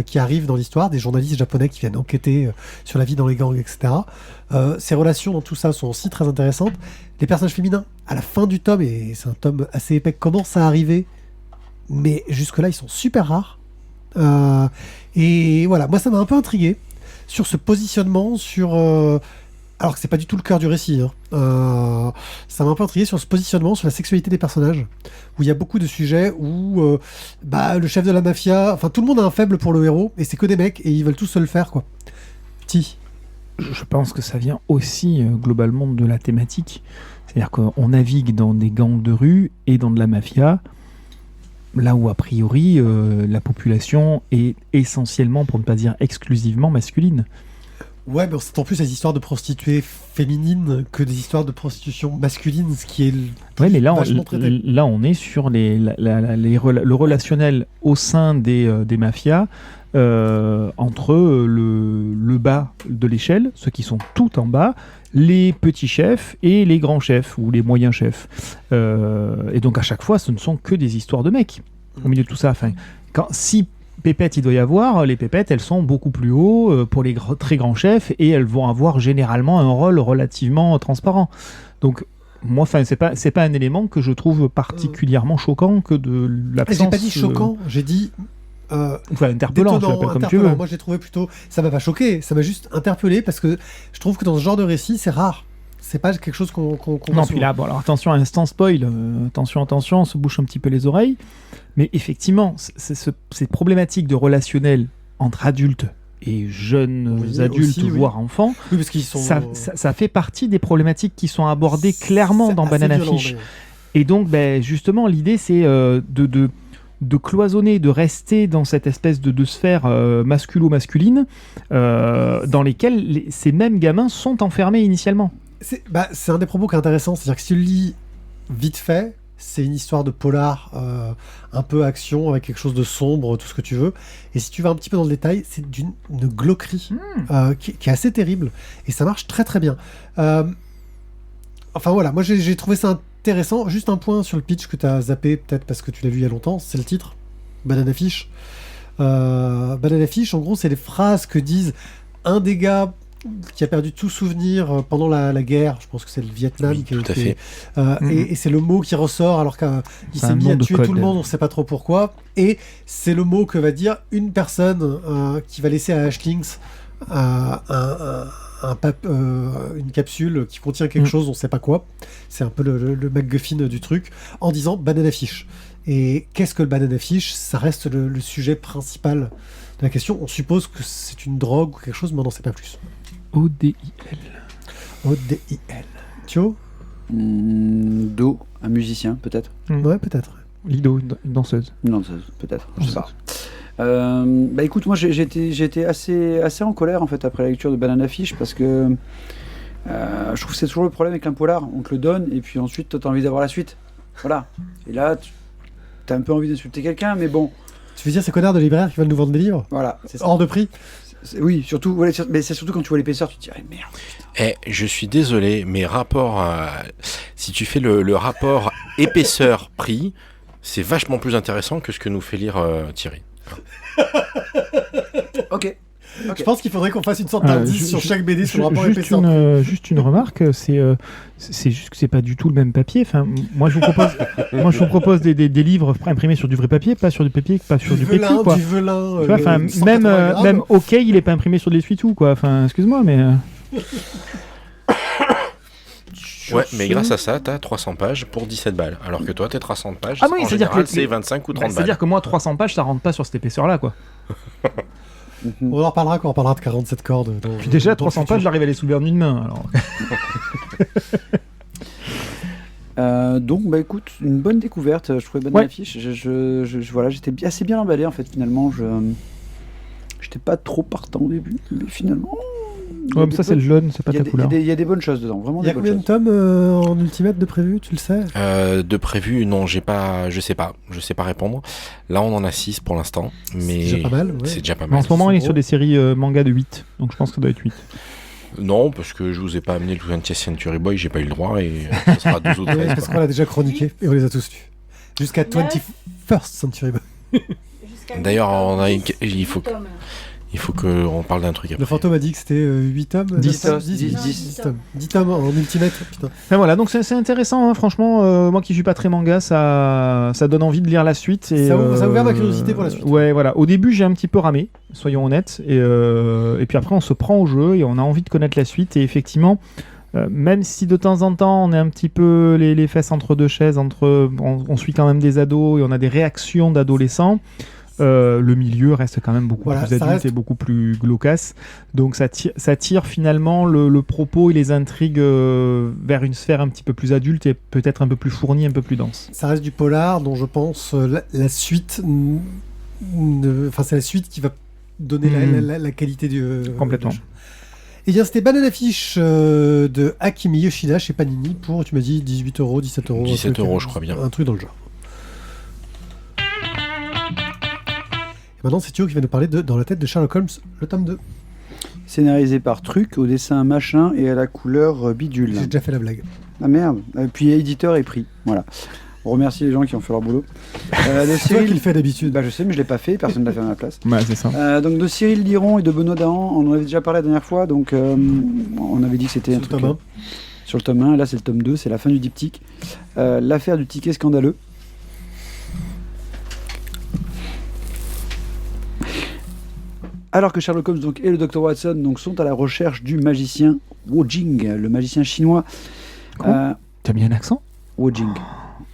qui arrivent dans l'histoire, des journalistes japonais qui viennent enquêter sur la vie dans les gangs, etc. Ces relations dans tout ça sont aussi très intéressantes. Les personnages féminins, à la fin du tome, et c'est un tome assez épais, commencent à arriver, mais jusque-là, ils sont super rares. Et voilà, moi, ça m'a un peu intrigué sur ce positionnement, alors que c'est pas du tout le cœur du récit. Ça m'a un peu intrigué sur ce positionnement, sur la sexualité des personnages, où il y a beaucoup de sujets où le chef de la mafia, enfin tout le monde a un faible pour le héros, et c'est que des mecs, et ils veulent tous se le faire, quoi. Je pense que ça vient aussi globalement de la thématique. C'est-à-dire qu'on navigue dans des gangs de rue et dans de la mafia, là où a priori la population est essentiellement, pour ne pas dire exclusivement, masculine. Ouais, mais on s'attend plus à des histoires de prostituées féminines que des histoires de prostitution masculine, ce qui est ouais, mais là, vachement traité. là, on est sur le relationnel au sein des mafias entre le bas de l'échelle, ceux qui sont tout en bas, les petits chefs et les grands chefs ou les moyens chefs. Et donc à chaque fois, ce ne sont que des histoires de mecs au milieu de tout ça. Enfin, si pépettes il doit y avoir, les pépettes elles sont beaucoup plus haut pour les très grands chefs et elles vont avoir généralement un rôle relativement transparent. Donc moi, c'est pas un élément que je trouve particulièrement choquant que de l'absence. J'ai pas dit choquant, j'ai dit interpellant, tu l'appelles comme tu veux. Moi j'ai trouvé plutôt, ça m'a pas choqué, ça m'a juste interpellé parce que je trouve que dans ce genre de récit c'est rare. C'est pas quelque chose qu'on non, puis là, bon, alors attention à instant spoil, attention, on se bouche un petit peu les oreilles. Mais effectivement, ces problématiques de relationnel entre adultes et jeunes adultes, aussi, voire enfants, parce qu'ils sont, ça fait partie des problématiques qui sont abordées clairement dans Banana Fish. Et donc, justement, l'idée, c'est de cloisonner, de rester dans cette espèce de sphère masculo-masculine dans lesquelles ces mêmes gamins sont enfermés initialement. C'est un des propos qui est intéressant, c'est-à-dire que si tu le lis vite fait, c'est une histoire de polar, un peu action, avec quelque chose de sombre, tout ce que tu veux. Et si tu vas un petit peu dans le détail, c'est d'une glauquerie qui est assez terrible. Et ça marche très très bien. Enfin voilà, moi j'ai trouvé ça intéressant. Juste un point sur le pitch que tu as zappé, peut-être parce que tu l'as vu il y a longtemps, c'est le titre, Banana Fish. Banana Fish, en gros, c'est les phrases que disent un des gars qui a perdu tout souvenir pendant la guerre, je pense que c'est le Vietnam Oui, qui a tout à été, fait. et c'est le mot qui ressort alors qu'il s'est mis à tuer tout le monde, on ne sait pas trop pourquoi, et c'est le mot que va dire une personne qui va laisser à Ashlings une capsule qui contient quelque chose, on ne sait pas quoi, c'est un peu le MacGuffin du truc, en disant Banana Fish. Et qu'est-ce que le Banana Fish? Ça reste le sujet principal de la question. On suppose que c'est une drogue ou quelque chose, mais on n'en sait pas plus. ODIL. Thio? Do, un musicien, peut-être. Ouais, peut-être. Lido, une danseuse. Une danseuse, peut-être. Je sais pas. Écoute, moi j'ai été assez en colère en fait après la lecture de Banana Fish parce que je trouve que c'est toujours le problème avec un polar. On te le donne et puis ensuite t'as envie d'avoir la suite. Voilà. Et là, t'as un peu envie d'insulter quelqu'un, mais bon. Tu veux dire ces connards de libraires qui veulent nous vendre des livres Voilà, c'est ça. hors de prix? Oui, surtout, ouais, mais c'est surtout quand tu vois l'épaisseur, tu te dis, ah, merde. Je suis désolé, mais si tu fais le rapport épaisseur-prix, c'est vachement plus intéressant que ce que nous fait lire Thierry. Ok. Je pense qu'il faudrait qu'on fasse une sorte d'indice sur chaque BD sur le rapport épaisseur. Juste une remarque, c'est juste que c'est pas du tout le même papier. Enfin, moi je vous propose des livres imprimés sur du vrai papier, pas sur du papier, pas sur du PQ, quoi. Du velin. Tu vois, enfin, même OK, il est pas imprimé sur de l'essuie-tout, quoi. Enfin, excuse-moi, mais. Ouais, mais grâce à ça, t'as 300 pages pour 17 balles. Alors que toi, t'es 300 pages, Ah oui, en c'est-à-dire général, que c'est 25 ou 30 balles. C'est-à-dire que moi, 300 pages, ça rentre pas sur cette épaisseur-là, quoi. On en reparlera quand on parlera de 47 cordes. Puis déjà, 300 pages, j'arrive à les soulever en une main, alors. Donc, bah écoute, une bonne découverte. Je trouvais bonne Ouais. l'affiche. Voilà, j'étais assez bien emballé en fait. Finalement, j'étais pas trop partant au début, mais finalement. Ouais, mais ça, c'est le jaune, c'est pas ta couleur. Il y a des bonnes choses dedans, vraiment Il y a des bonnes combien de choses. tomes en Ultimate de prévu, tu le sais? De prévu, non, je sais pas répondre. Là, on en a 6 pour l'instant, mais C'est déjà pas mal. Ouais. c'est déjà pas Mais en mal. ce moment, il est c'est sur gros. des séries manga de 8, donc je pense que ça doit être 8. Non, parce que je vous ai pas amené le 20th Century Boy, j'ai pas eu le droit et ça sera 12 ou 13. Ouais, parce quoi. qu'on l'a déjà chroniqué et on les a tous lus. Jusqu'à 21st Century Boy. D'ailleurs, il faut qu'on parle d'un truc Le après. fantôme a dit que c'était 8 tomes. 10 9 tomes, tomes, 10 tomes. 10 tomes en Ultimate. Putain. Enfin, voilà, donc c'est intéressant, hein, franchement. Moi qui suis pas très manga, ça donne envie de lire la suite. Et, Ça a ouvert ma curiosité pour la suite. Ouais, voilà. Au début, j'ai un petit peu ramé, soyons honnêtes. Et puis après, on se prend au jeu et on a envie de connaître la suite. Et effectivement, même si de temps en temps, on est un petit peu les fesses entre deux chaises, on suit quand même des ados et on a des réactions d'adolescents. Le milieu reste quand même beaucoup Voilà, plus ça adulte reste- et beaucoup plus glaucasse. Donc ça tire finalement le propos et les intrigues vers une sphère un petit peu plus adulte et peut-être un peu plus fournie, un peu plus dense. Ça reste du polar dont je pense la suite. Enfin, c'est la suite qui va donner la qualité du. Complètement. Et bien, c'était Banana Fish de Akimi Yoshida chez Panini pour, tu m'as dit, 18 €, 17 €. 17 €, je crois bien. Un truc dans le genre. Et maintenant, c'est Thio qui va nous parler de Dans la tête de Sherlock Holmes, le tome 2. Scénarisé par Truc, au dessin machin et à la couleur bidule. J'ai déjà fait la blague. Ah merde. Puis éditeur et prix. Voilà. On remercie les gens qui ont fait leur boulot. De C'est toi Cyril... qui le fais d'habitude. Bah, je sais, mais je l'ai pas fait. Personne ne l'a fait à ma place. Ouais, c'est ça. Donc de Cyril Liron et de Benoît Dahan, on en avait déjà parlé la dernière fois. Donc on avait dit que c'était un Sur le truc tome 1. sur le tome 1. Là, c'est le tome 2. C'est la fin du diptyque. L'affaire du ticket scandaleux. Alors que Sherlock Holmes donc, et le Dr Watson donc, sont à la recherche du magicien Wu Jing, le magicien chinois. Quoi T'as mis un accent Wu Jing.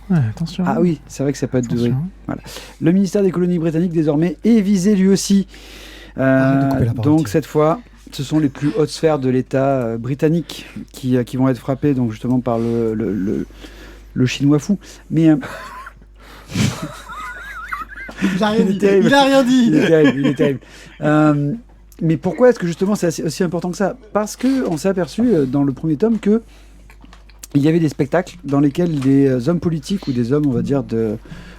Ouais, attention. Ah oui, c'est vrai que ça peut être doué. Attention. Le ministère des colonies britanniques désormais est visé lui aussi. Arrête de couper la parole, Donc Thierry. cette fois, ce sont les plus hautes sphères de l'État britannique qui vont être frappées donc justement par le chinois fou. Mais Il a rien Il est dit. terrible. Il a rien dit. il est terrible, il est terrible. Mais pourquoi est-ce que justement c'est aussi important que ça? Parce que on s'est aperçu dans le premier tome que il y avait des spectacles dans lesquels des hommes politiques ou des hommes, on va dire,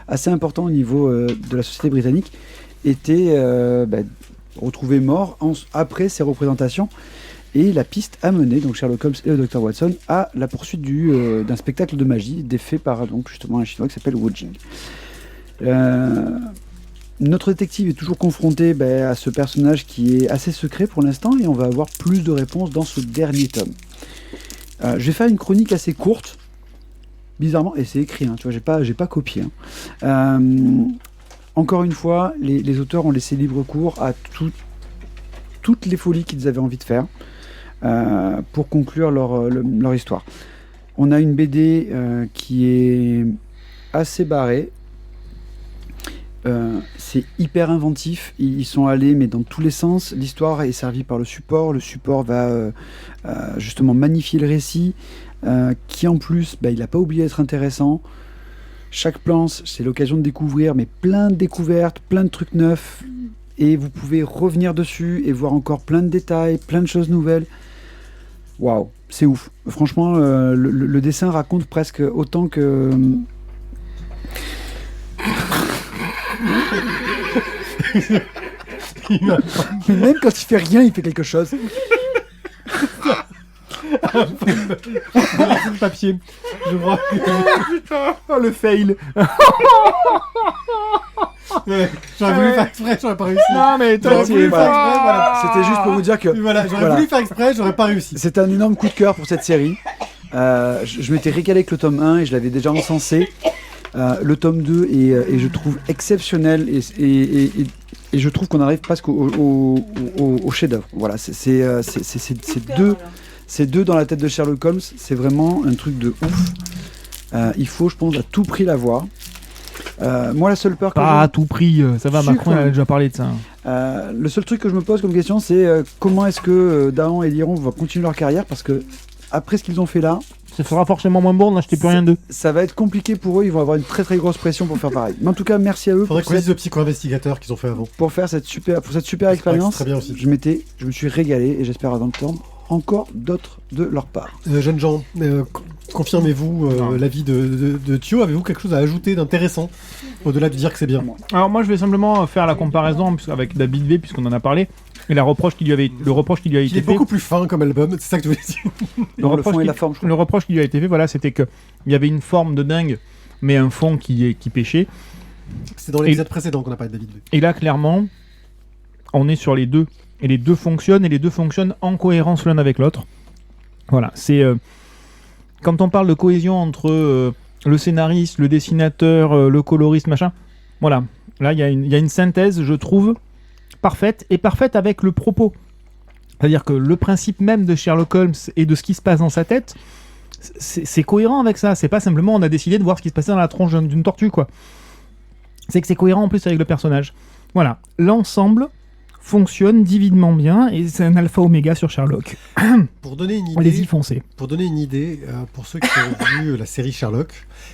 assez importants au niveau de la société britannique étaient retrouvés morts après ces représentations. Et la piste a mené donc Sherlock Holmes et le Dr Watson à la poursuite d'un spectacle de magie fait par donc justement un Chinois qui s'appelle Wu Jing. Notre détective est toujours confronté à ce personnage qui est assez secret pour l'instant et on va avoir plus de réponses dans ce dernier tome. Je vais faire une chronique assez courte, bizarrement, et c'est écrit, hein, tu vois, j'ai pas copié. Hein. Encore une fois, les auteurs ont laissé libre cours à toutes les folies qu'ils avaient envie de faire pour conclure leur histoire. On a une BD qui est assez barrée. C'est hyper inventif, ils sont allés mais dans tous les sens. L'histoire est servie par le support va justement magnifier le récit qui en plus il n'a pas oublié d'être intéressant. Chaque planche c'est l'occasion de découvrir mais plein de découvertes, plein de trucs neufs et vous pouvez revenir dessus et voir encore plein de détails, plein de choses nouvelles. Waouh, c'est ouf, franchement le dessin raconte presque autant que Mais même quand il fait rien, il fait quelque chose. Le papier. Je crois. Oh, le fail. Ouais, j'aurais voulu faire exprès, j'aurais pas réussi. Non, mais toi, J'aurais tu voulu es faire exprès, voilà. C'était juste pour vous dire que Voilà, j'aurais Voilà. voulu faire exprès, j'aurais pas réussi. c'est un énorme coup de cœur pour cette série. Je m'étais régalé avec le tome 1 et je l'avais déjà encensé. Le tome 2 est je trouve exceptionnel et je trouve qu'on arrive presque au chef-d'œuvre. Voilà, c'est deux dans la tête de Sherlock Holmes, c'est vraiment un truc de ouf. Il faut, je pense, à tout prix la voir. Moi, la seule peur que Pas j'ai- à tout prix, ça va, Si, Macron quand il a même. déjà parlé de ça. le seul truc que je me pose comme question, c'est comment est-ce que Dahan et Liron vont continuer leur carrière, parce que après ce qu'ils ont fait là, Ça sera forcément moins bon, n'achetez plus rien d'eux. ça va être compliqué pour eux. Ils vont avoir une très très grosse pression pour faire pareil. Mais en tout cas, merci à eux Faudrait pour qu'on lise le psycho-investigateur qu'ils ont fait avant. faire cette super C'est expérience. très bien aussi. Je me suis régalé et j'espère entendre encore d'autres de leur part. Jeunes gens, confirmez-vous Non. l'avis de Thio. Avez-vous quelque chose à ajouter d'intéressant au-delà de dire que c'est bien? Alors moi je vais simplement faire la comparaison avec David V puisqu'on en a parlé et le reproche qui lui a Il été est fait. beaucoup plus fin comme album, c'est ça que tu voulais dire. Le Le reproche fond et qui- la forme, je crois. Le reproche qui lui a été fait, voilà, c'était que il y avait une forme de dingue, mais un fond qui pêchait. C'est dans l'épisode précédent qu'on a parlé de David V. Et là, clairement, on est sur les deux. Et les deux fonctionnent en cohérence l'un avec l'autre. Voilà, c'est... quand on parle de cohésion entre le scénariste, le dessinateur, le coloriste, machin, voilà. Là, il y a une synthèse, je trouve, parfaite, et parfaite avec le propos. C'est-à-dire que le principe même de Sherlock Holmes et de ce qui se passe dans sa tête, c'est cohérent avec ça. C'est pas simplement on a décidé de voir ce qui se passait dans la tronche d'une tortue, quoi. C'est que c'est cohérent en plus avec le personnage. Voilà, l'ensemble fonctionne divinement bien et c'est un alpha oméga sur Sherlock. Pour donner une Allez-y, idée, foncez. pour ceux qui ont vu la série Sherlock,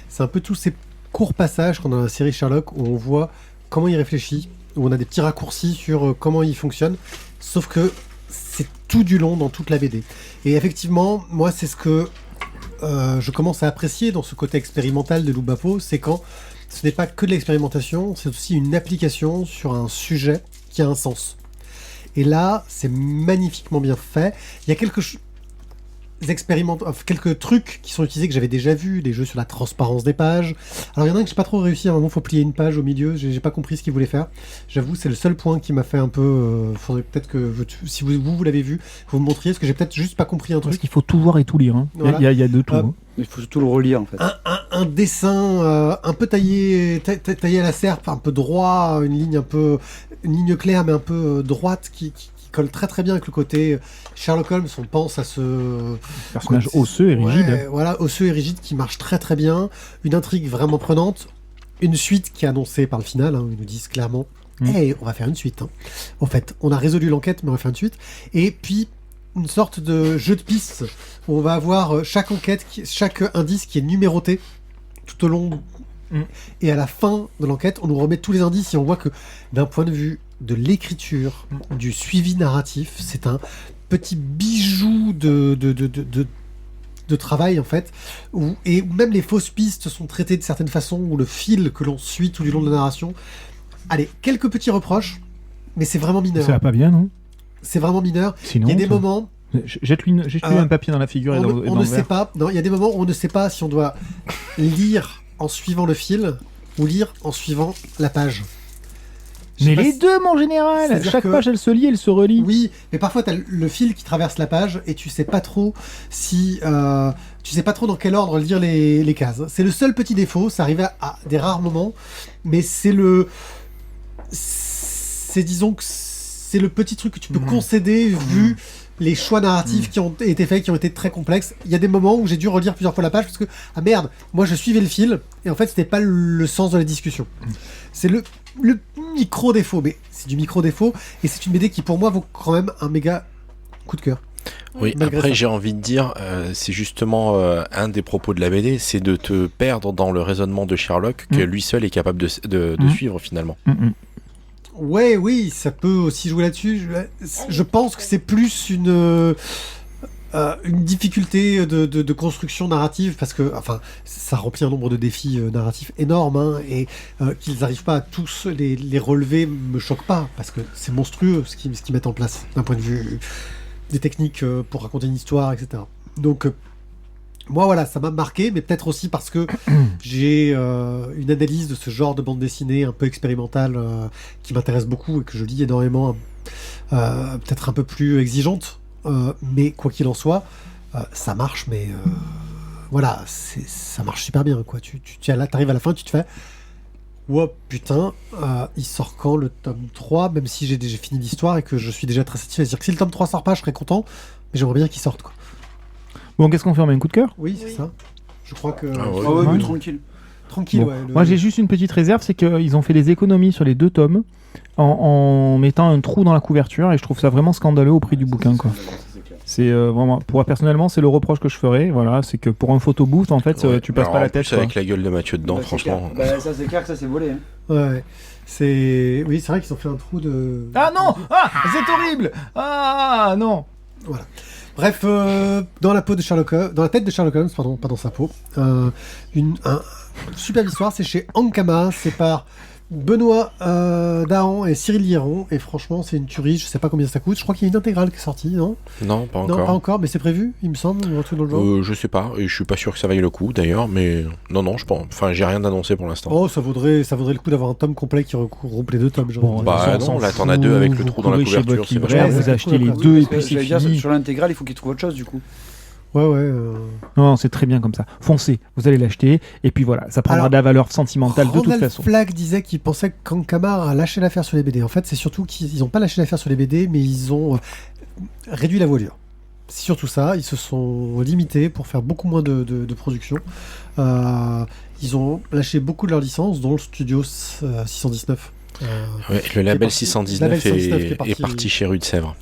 c'est un peu tous ces courts passages qu'on a dans la série Sherlock où on voit comment il réfléchit, où on a des petits raccourcis sur comment il fonctionne, sauf que c'est tout du long dans toute la BD. Et effectivement, moi, c'est ce que je commence à apprécier dans ce côté expérimental de Lou Bafo, c'est quand ce n'est pas que de l'expérimentation, c'est aussi une application sur un sujet qui a un sens. Et là, c'est magnifiquement bien fait. Il y a quelques trucs qui sont utilisés que j'avais déjà vus, des jeux sur la transparence des pages. Alors il y en a un que j'ai pas trop réussi, à un moment il faut plier une page au milieu, j'ai pas compris ce qu'il voulait faire. J'avoue, c'est le seul point qui m'a fait un peu... faudrait peut-être que, si vous l'avez vu, vous me montriez, parce que j'ai peut-être juste pas compris un Parce truc. qu'il faut tout voir et tout lire. Hein. Voilà. Il y a de tout. Hop. hein. Il faut surtout le relire en fait. Un dessin un peu taillé à la serpe, un peu droit, une ligne claire mais un peu droite qui colle très très bien avec le côté Sherlock Holmes. On pense à ce Personnage osseux et rigide. Ouais, voilà, osseux et rigide qui marche très très bien. Une intrigue vraiment prenante. Une suite qui est annoncée par le final. Ils nous disent clairement hey, on va faire une suite. En fait, on a résolu l'enquête, mais on va faire une suite. Et puis, une sorte de jeu de pistes où on va avoir chaque enquête, chaque indice qui est numéroté tout au long. Et à la fin de l'enquête, on nous remet tous les indices et on voit que d'un point de vue de l'écriture, du suivi narratif, c'est un petit bijou de travail en fait, et où même les fausses pistes sont traitées de certaines façons, ou le fil que l'on suit tout du long de la narration. Allez, quelques petits reproches, mais c'est vraiment mineur. Ça va pas bien, non? C'est vraiment mineur. Sinon, Il y a des moments, jette-lui un papier dans la figure et dans on le ne sait verre. pas. Non, il y a des moments où on ne sait pas si on doit lire en suivant le fil ou lire en suivant la page. Je sais Mais pas les si- deux, mon général! C'est-à-dire Chaque que- page, elle se lit, elle se relie. Oui, mais parfois t'as le fil qui traverse la page et tu sais pas trop si tu sais pas trop dans quel ordre lire les cases. C'est le seul petit défaut. Ça arrive à des rares moments, mais c'est disons que c'est le petit truc que tu peux concéder vu les choix narratifs qui ont été faits, qui ont été très complexes. Il y a des moments où j'ai dû relire plusieurs fois la page parce que ah merde, moi je suivais le fil et en fait c'était pas le sens de la discussion. C'est le micro défaut, mais c'est du micro défaut et c'est une BD qui pour moi vaut quand même un méga coup de cœur. Oui, Malgré après ça. j'ai envie de dire, c'est justement un des propos de la BD, c'est de te perdre dans le raisonnement de Sherlock que lui seul est capable de suivre finalement. Ouais, oui, ça peut aussi jouer là-dessus. Je pense que c'est plus une une difficulté de construction narrative parce que, enfin, ça remplit un nombre de défis narratifs énormes hein, et qu'ils n'arrivent pas à tous les relever me choque pas parce que c'est monstrueux ce qu'ils mettent en place d'un point de vue des techniques pour raconter une histoire, etc. Donc, moi, voilà, ça m'a marqué, mais peut-être aussi parce que j'ai une analyse de ce genre de bande dessinée un peu expérimentale qui m'intéresse beaucoup et que je lis énormément, peut-être un peu plus exigeante. Mais quoi qu'il en soit, ça marche, mais voilà, ça marche super bien, quoi. T'arrives à la fin, tu te fais oh putain, il sort quand le tome 3, même si j'ai déjà fini l'histoire et que je suis déjà très satisfait. C'est-à-dire que si le tome 3 sort pas, je serais content, mais j'aimerais bien qu'il sorte, quoi. Bon, qu'est-ce qu'on fait? On met un coup de cœur? Oui, c'est ça. Je crois que. Ah ouais. Ah ouais, Ouais. mais tranquille. Tranquille, Bon. ouais. Moi, j'ai juste une petite réserve, c'est qu'ils ont fait des économies sur les 2 tomes en mettant un trou dans la couverture, et je trouve ça vraiment scandaleux au prix du bouquin, quoi. C'est vraiment, pour moi personnellement, c'est le reproche que je ferais. Voilà, c'est que pour un photobooth, en fait, Ouais. tu passes Alors, pas la en tête. plus, Quoi. avec la gueule de Mathieu dedans, Bah, c'est franchement. clair. Bah, ça, c'est clair que ça, c'est volé. Hein. Ouais. Oui, c'est vrai qu'ils ont fait un trou de. Ah non, ah, c'est horrible. Ah non. Bref, dans la tête de Sherlock Holmes, pardon, pas dans sa peau. Une superbe histoire, c'est chez Ankama, c'est par Benoît Dahan et Cyril Lieron, et franchement, c'est une tuerie. Je sais pas combien ça coûte. Je crois qu'il y a une intégrale qui est sortie, non? Non, pas Non, pas encore. encore, mais c'est prévu, il me semble, ou un truc dans le genre. Je sais pas, et je suis pas sûr que ça vaille le coup d'ailleurs, mais non, je pense. Enfin, j'ai rien d'annoncé pour l'instant. Oh, ça vaudrait le coup d'avoir un tome complet qui regroupe les 2 tomes. Genre. Bon, Bah on s'en non, là, fout, t'en as 2 avec le vous trou dans la courez chez couverture, votre c'est libraire, vachement Ouais, vous c'est achetez cool, les quoi. 2 et Parce puis que c'est j'allais dire, fini. sur l'intégrale, il faut qu'il trouve autre chose, du coup. Ouais. Non, c'est très bien comme ça. Foncez, vous allez l'acheter, et puis voilà, ça prendra Alors, de la valeur sentimentale de toute Ronald façon. Flack disait qu'il pensait qu'Ankama a lâché l'affaire sur les BD. En fait, c'est surtout qu'ils n'ont pas lâché l'affaire sur les BD, mais ils ont réduit la voilure. C'est surtout ça. Ils se sont limités pour faire beaucoup moins de production. Ils ont lâché beaucoup de leurs licences, dont le studio 619. Ouais, le label parti- 619 label 619 qui est est parti chez Rue de Sèvres.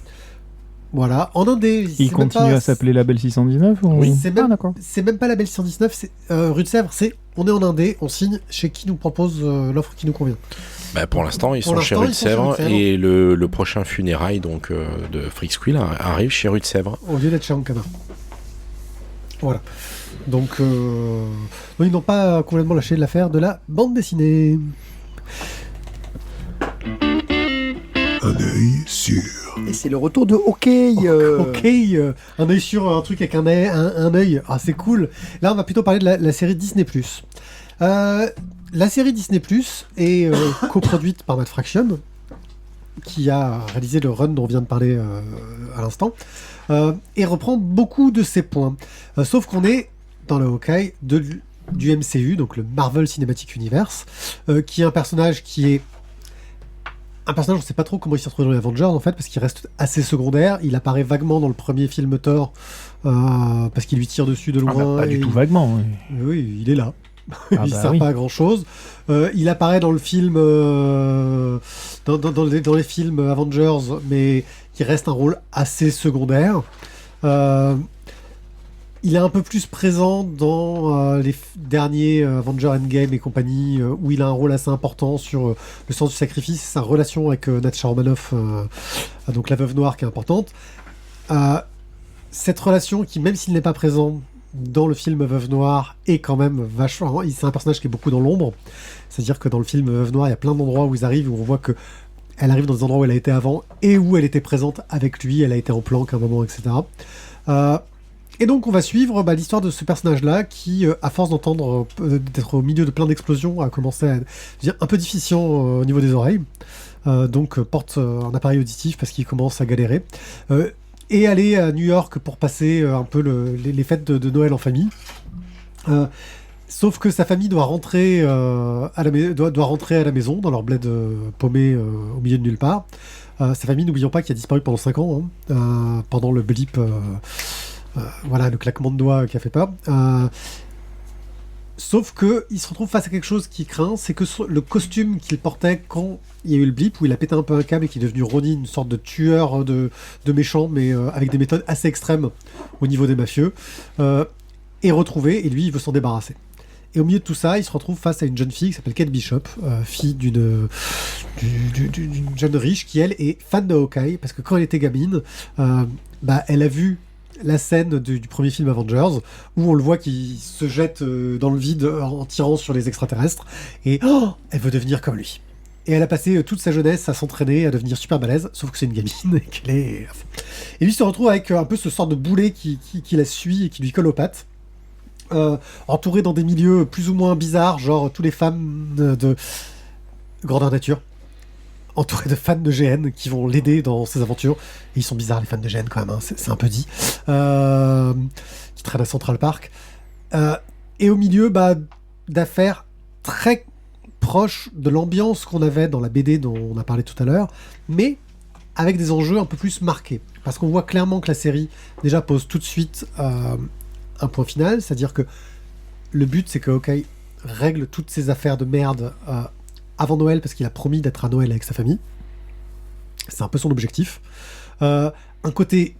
Voilà, en indé. Il continue à s'appeler Label 619 ou... Oui, c'est même, Ah, d'accord. c'est même pas Label 619, c'est Rue de Sèvres, on est en indé, on signe chez qui nous propose l'offre qui nous convient. Bah, pour l'instant, ils Pour sont chez l'instant, Rue de ils sont chez Rue de Sèvres, Sèvres. et le prochain funérailles donc, de Freak Squill arrive chez Rue de Sèvres. Au lieu d'être chez Ankama. Voilà. Donc, ils n'ont pas complètement lâché l'affaire de la bande dessinée. Un œil sur. Et c'est le retour de OK. Ok, un œil sur un truc avec un œil. Ah, c'est cool. Là, on va plutôt parler de la série Disney+. La série Disney+, est coproduite par Matt Fraction, qui a réalisé le run dont on vient de parler à l'instant, et reprend beaucoup de ses points. Sauf qu'on est dans le Hawkeye du MCU, donc le Marvel Cinematic Universe, qui est un personnage qui est un personnage, on ne sait pas trop comment il s'est retrouvé dans les Avengers en fait, parce qu'il reste assez secondaire. Il apparaît vaguement dans le premier film Thor, parce qu'il lui tire dessus de Ah, loin. bah, pas du et tout vaguement. Oui. Oui, il est là. Ah, Il bah sert oui. pas à grand chose. Il apparaît dans le film, dans les films Avengers, mais il reste un rôle assez secondaire. Il est un peu plus présent dans les derniers Avengers Endgame et compagnie, où il a un rôle assez important sur le sens du sacrifice et sa relation avec Natasha Romanoff, donc la veuve noire qui est importante. Cette relation qui, même s'il n'est pas présent dans le film Veuve Noire, est quand même vachement... C'est un personnage qui est beaucoup dans l'ombre. C'est-à-dire que dans le film Veuve Noire, il y a plein d'endroits où ils arrivent, où on voit que elle arrive dans des endroits où elle a été avant et où elle était présente avec lui, elle a été en planque à un moment, etc. Et donc on va suivre l'histoire de ce personnage-là qui, à force d'entendre, d'être au milieu de plein d'explosions, a commencé à devenir un peu déficient au niveau des oreilles. Donc porte un appareil auditif parce qu'il commence à galérer. Et aller à New York pour passer un peu les fêtes de Noël en famille. Sauf que sa famille doit rentrer, doit rentrer à la maison, dans leur bled paumé au milieu de nulle part. Sa famille, n'oublions pas, qui a disparu pendant 5 ans, pendant le blip, voilà, le claquement de doigts qui a fait peur. Sauf qu'il se retrouve face à quelque chose qui craint, c'est que le costume qu'il portait quand il y a eu le blip, où il a pété un peu un câble et qui est devenu Ronnie, une sorte de tueur de méchants, mais avec des méthodes assez extrêmes au niveau des mafieux, est retrouvé et lui, il veut s'en débarrasser. Et au milieu de tout ça, il se retrouve face à une jeune fille qui s'appelle Kate Bishop, fille d'une jeune riche qui, elle, est fan de Hawkeye, parce que quand elle était gamine, elle a vu la scène du premier film Avengers, où on le voit qui se jette dans le vide en tirant sur les extraterrestres, et elle veut devenir comme lui. Et elle a passé toute sa jeunesse à s'entraîner, à devenir super balèze, sauf que c'est une gamine et qu'elle est... Et lui se retrouve avec un peu ce sort de boulet qui la suit et qui lui colle aux pattes. Entouré dans des milieux plus ou moins bizarres, genre tous les fans de grandeur nature, entouré de fans de GN qui vont l'aider dans ses aventures. Et ils sont bizarres, les fans de GN, quand même, hein, c'est un peu dit. Qui traînent à Central Park. Et au milieu d'affaires très proches de l'ambiance qu'on avait dans la BD dont on a parlé tout à l'heure, mais avec des enjeux un peu plus marqués. Parce qu'on voit clairement que la série, déjà, pose tout de suite un point final, c'est-à-dire que le but, c'est que Hawkeye règle toutes ces affaires de merde avant Noël, parce qu'il a promis d'être à Noël avec sa famille. C'est un peu son objectif. Un côté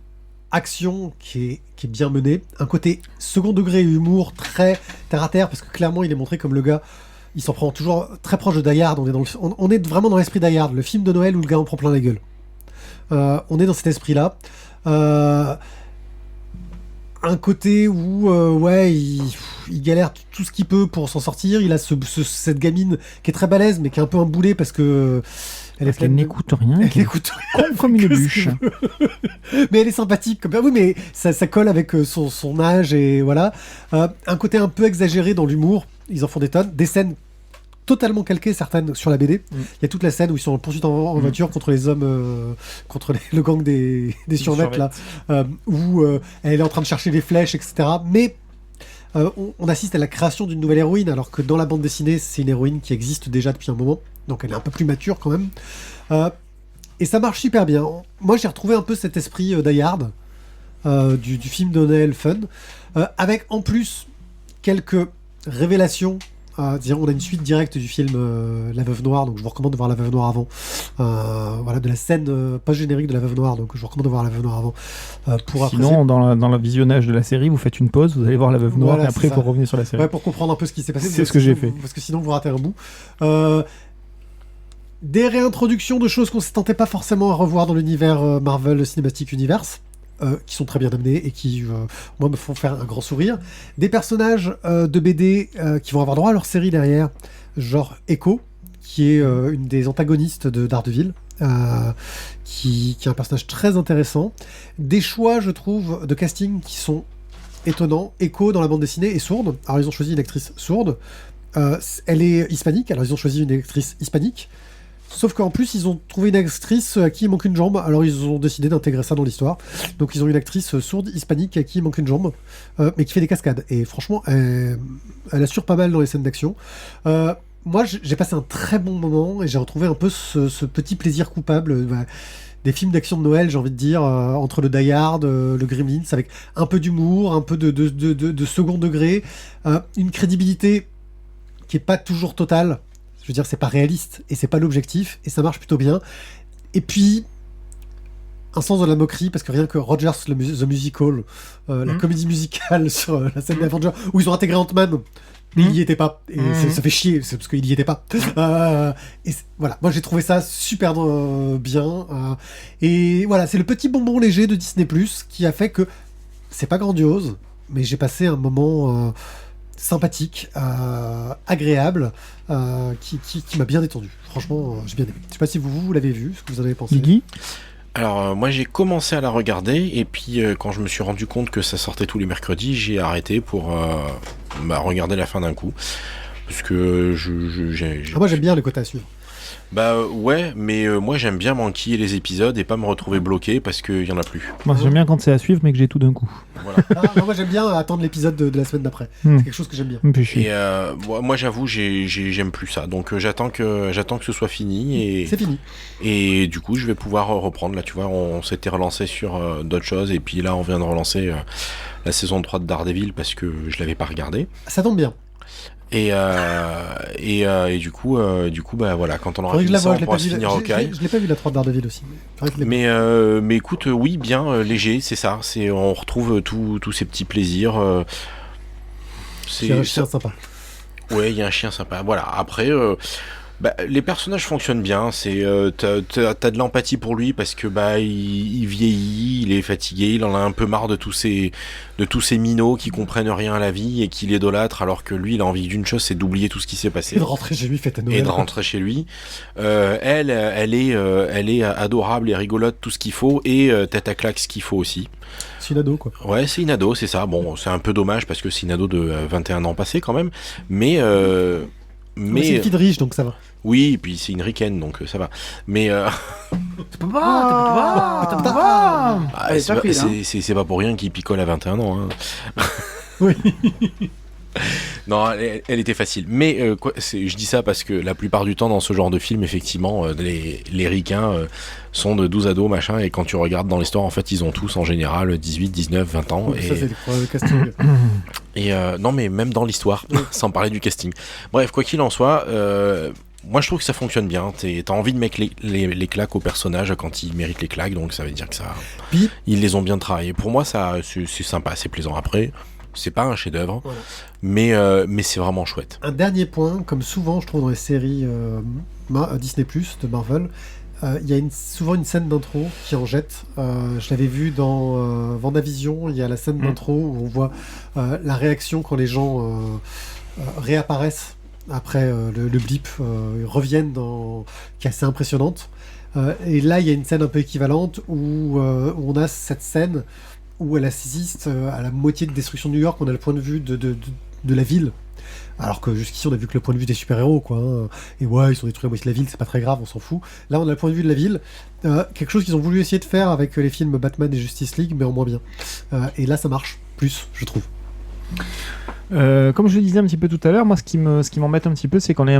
action qui est bien mené, un côté second degré humour très terre à terre, parce que clairement il est montré comme le gars, il s'en prend toujours très proche de Die Hard. On est vraiment dans l'esprit Die Hard, le film de Noël où le gars en prend plein la gueule. On est dans cet esprit-là. Un côté où il galère tout ce qu'il peut pour s'en sortir. Il a cette gamine qui est très balèze, mais qui est un peu un boulet parce que elle n'écoute rien. Elle n'écoute rien. Comme une bûche. Mais elle est sympathique. Oui, mais ça colle avec son âge et voilà. Un côté un peu exagéré dans l'humour. Ils en font des tonnes. Des scènes totalement calquées, certaines sur la BD. Il y a toute la scène où ils sont en poursuite en voiture contre les hommes, contre le gang des survêtes là, où elle est en train de chercher les flèches, etc. Mais on assiste à la création d'une nouvelle héroïne, alors que dans la bande dessinée, c'est une héroïne qui existe déjà depuis un moment, donc elle est un peu plus mature quand même. Et ça marche super bien. Moi, j'ai retrouvé un peu cet esprit Die Hard du film de Noël Fun, avec en plus quelques révélations. On a une suite directe du film La Veuve Noire, donc je vous recommande de voir La Veuve Noire avant. Voilà, de la scène post-générique de La Veuve Noire, donc je vous recommande de voir La Veuve Noire avant. Sinon, dans le visionnage de la série, vous faites une pause, vous allez voir La Veuve Noire, voilà, et après vous revenez sur la série. Ouais, pour comprendre un peu ce qui s'est passé. C'est ce que j'ai fait. Parce que sinon vous ratez un bout. Des réintroductions de choses qu'on ne s'attendait pas forcément à revoir dans l'univers Marvel Cinematic Universe. Qui sont très bien amenés et qui, moi, me font faire un grand sourire. Des personnages de BD qui vont avoir droit à leur série derrière, genre Echo, qui est une des antagonistes de Daredevil, qui est un personnage très intéressant. Des choix, je trouve, de casting qui sont étonnants. Echo, dans la bande dessinée, est sourde. Alors, ils ont choisi une actrice sourde. Elle est hispanique, alors ils ont choisi une actrice hispanique. Sauf qu'en plus, ils ont trouvé une actrice à qui il manque une jambe, alors ils ont décidé d'intégrer ça dans l'histoire. Donc ils ont une actrice sourde hispanique à qui il manque une jambe, mais qui fait des cascades. Et franchement, elle assure pas mal dans les scènes d'action. Moi, j'ai passé un très bon moment et j'ai retrouvé un peu ce petit plaisir coupable des films d'action de Noël, j'ai envie de dire, entre le Die Hard, le Gremlins, avec un peu d'humour, un peu de second degré, une crédibilité qui est pas toujours totale. Je veux dire, c'est pas réaliste, et c'est pas l'objectif, et ça marche plutôt bien. Et puis, un sens de la moquerie, parce que rien que Rogers, The Musical, la comédie musicale sur la scène d'Avengers, où ils ont intégré Ant-Man, mais il y était pas. Et ça fait chier, c'est parce qu'il y était pas. Voilà, moi j'ai trouvé ça super bien. Et voilà, c'est le petit bonbon léger de Disney+, qui a fait que c'est pas grandiose, mais j'ai passé un moment... sympathique, agréable, qui m'a bien détendu. Franchement, j'ai bien aimé. Je sais pas si vous l'avez vu, ce que vous en avez pensé. Guigui ? Alors moi j'ai commencé à la regarder et puis quand je me suis rendu compte que ça sortait tous les mercredis, j'ai arrêté pour regarder la fin d'un coup. Parce que moi j'aime bien le côté à suivre. Bah ouais, mais moi j'aime bien manquer les épisodes et pas me retrouver bloqué parce qu'il y en a plus. Moi j'aime bien quand c'est à suivre mais que j'ai tout d'un coup. Voilà. Moi j'aime bien attendre l'épisode de la semaine d'après. C'est quelque chose que j'aime bien. Et moi j'avoue j'aime plus ça. Donc j'attends que ce soit fini et c'est fini. Et du coup je vais pouvoir reprendre là, tu vois, on s'était relancé sur d'autres choses et puis là on vient de relancer la saison 3 de Daredevil parce que je l'avais pas regardé. Ça tombe bien. Et du coup bah voilà, quand on aura fini ça, on pourra se finir Hawkeye. Je l'ai pas vu la 3 de Daredevil aussi. Mais écoute, oui, bien léger, c'est ça. On retrouve tous ces petits plaisirs. Il y a un chien sympa. Ouais, il y a un chien sympa. Voilà. Après, Les personnages fonctionnent bien. C'est t'as de l'empathie pour lui parce que il vieillit, il est fatigué, il en a un peu marre de tous ces minots qui comprennent rien à la vie et qui l'idolâtrent alors que lui il a envie d'une chose, c'est d'oublier tout ce qui s'est passé Et de rentrer chez lui, fête à Noël. et de rentrer chez lui. Elle est adorable et rigolote, tout ce qu'il faut, et tête à claque ce qu'il faut aussi. C'est une ado, quoi. Ouais, c'est une ado, c'est ça. Bon, c'est un peu dommage parce que c'est une ado de 21 ans passés quand même, mais Mais c'est une fille de riche, donc ça va. oui, et puis c'est une ricaine, donc ça va. Mais Elle est c'est pas prise, hein. c'est pas pour rien qu'il picole à 21 ans. Hein. Oui. Non, elle était facile. Mais je dis ça parce que la plupart du temps dans ce genre de film, effectivement, les ricains sont de 12 ados, machin, et quand tu regardes dans l'histoire, en fait, ils ont tous en général 18, 19, 20 ans. Donc Et, ça, c'est le casting. et non, mais même dans l'histoire, sans parler du casting. Bref, quoi qu'il en soit, moi je trouve que ça fonctionne bien. T'as envie de mettre les claques aux personnages quand ils méritent les claques, donc ça veut dire que ça. Puis- Ils les ont bien travaillés. Pour moi, ça c'est sympa, c'est plaisant. Après, c'est pas un chef-d'œuvre, Voilà. mais c'est vraiment chouette. Un dernier point, comme souvent je trouve dans les séries Disney+, de Marvel, il y a souvent une scène d'intro qui en jette. Je l'avais vu dans Vendavision, il y a la scène d'intro où on voit la réaction quand les gens réapparaissent après le blip, ils reviennent qui est assez impressionnante. Et là, il y a une scène un peu équivalente où on a cette scène où elle assiste à la moitié de destruction de New York, on a le point de vue de la ville. Alors que jusqu'ici, on a vu que le point de vue des super-héros, quoi. Hein. Et ouais, ils ont détruit la moitié de la ville, c'est pas très grave, on s'en fout. Là, on a le point de vue de la ville. Quelque chose qu'ils ont voulu essayer de faire avec les films Batman et Justice League, mais en moins bien. Et là, ça marche plus, je trouve. Comme je le disais un petit peu tout à l'heure, moi ce qui m'embête un petit peu, c'est qu'on est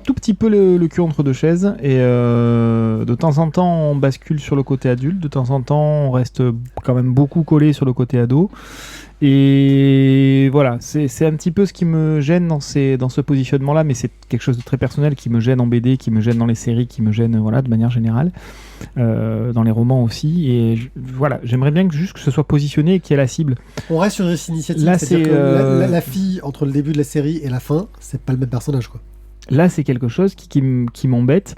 tout petit peu le cul entre deux chaises, et de temps en temps on bascule sur le côté adulte, de temps en temps on reste quand même beaucoup collé sur le côté ado, et voilà, c'est un petit peu ce qui me gêne dans ce positionnement là, mais c'est quelque chose de très personnel qui me gêne en BD, qui me gêne dans les séries, qui me gêne voilà, de manière générale, dans les romans aussi, et voilà, j'aimerais bien que ce soit positionné et qu'il y ait la cible. On reste sur une initiative, Là, c'est-à-dire c'est, que la fille, entre le début de la série et la fin, c'est pas le même personnage, quoi. Là, c'est quelque chose qui m'embête,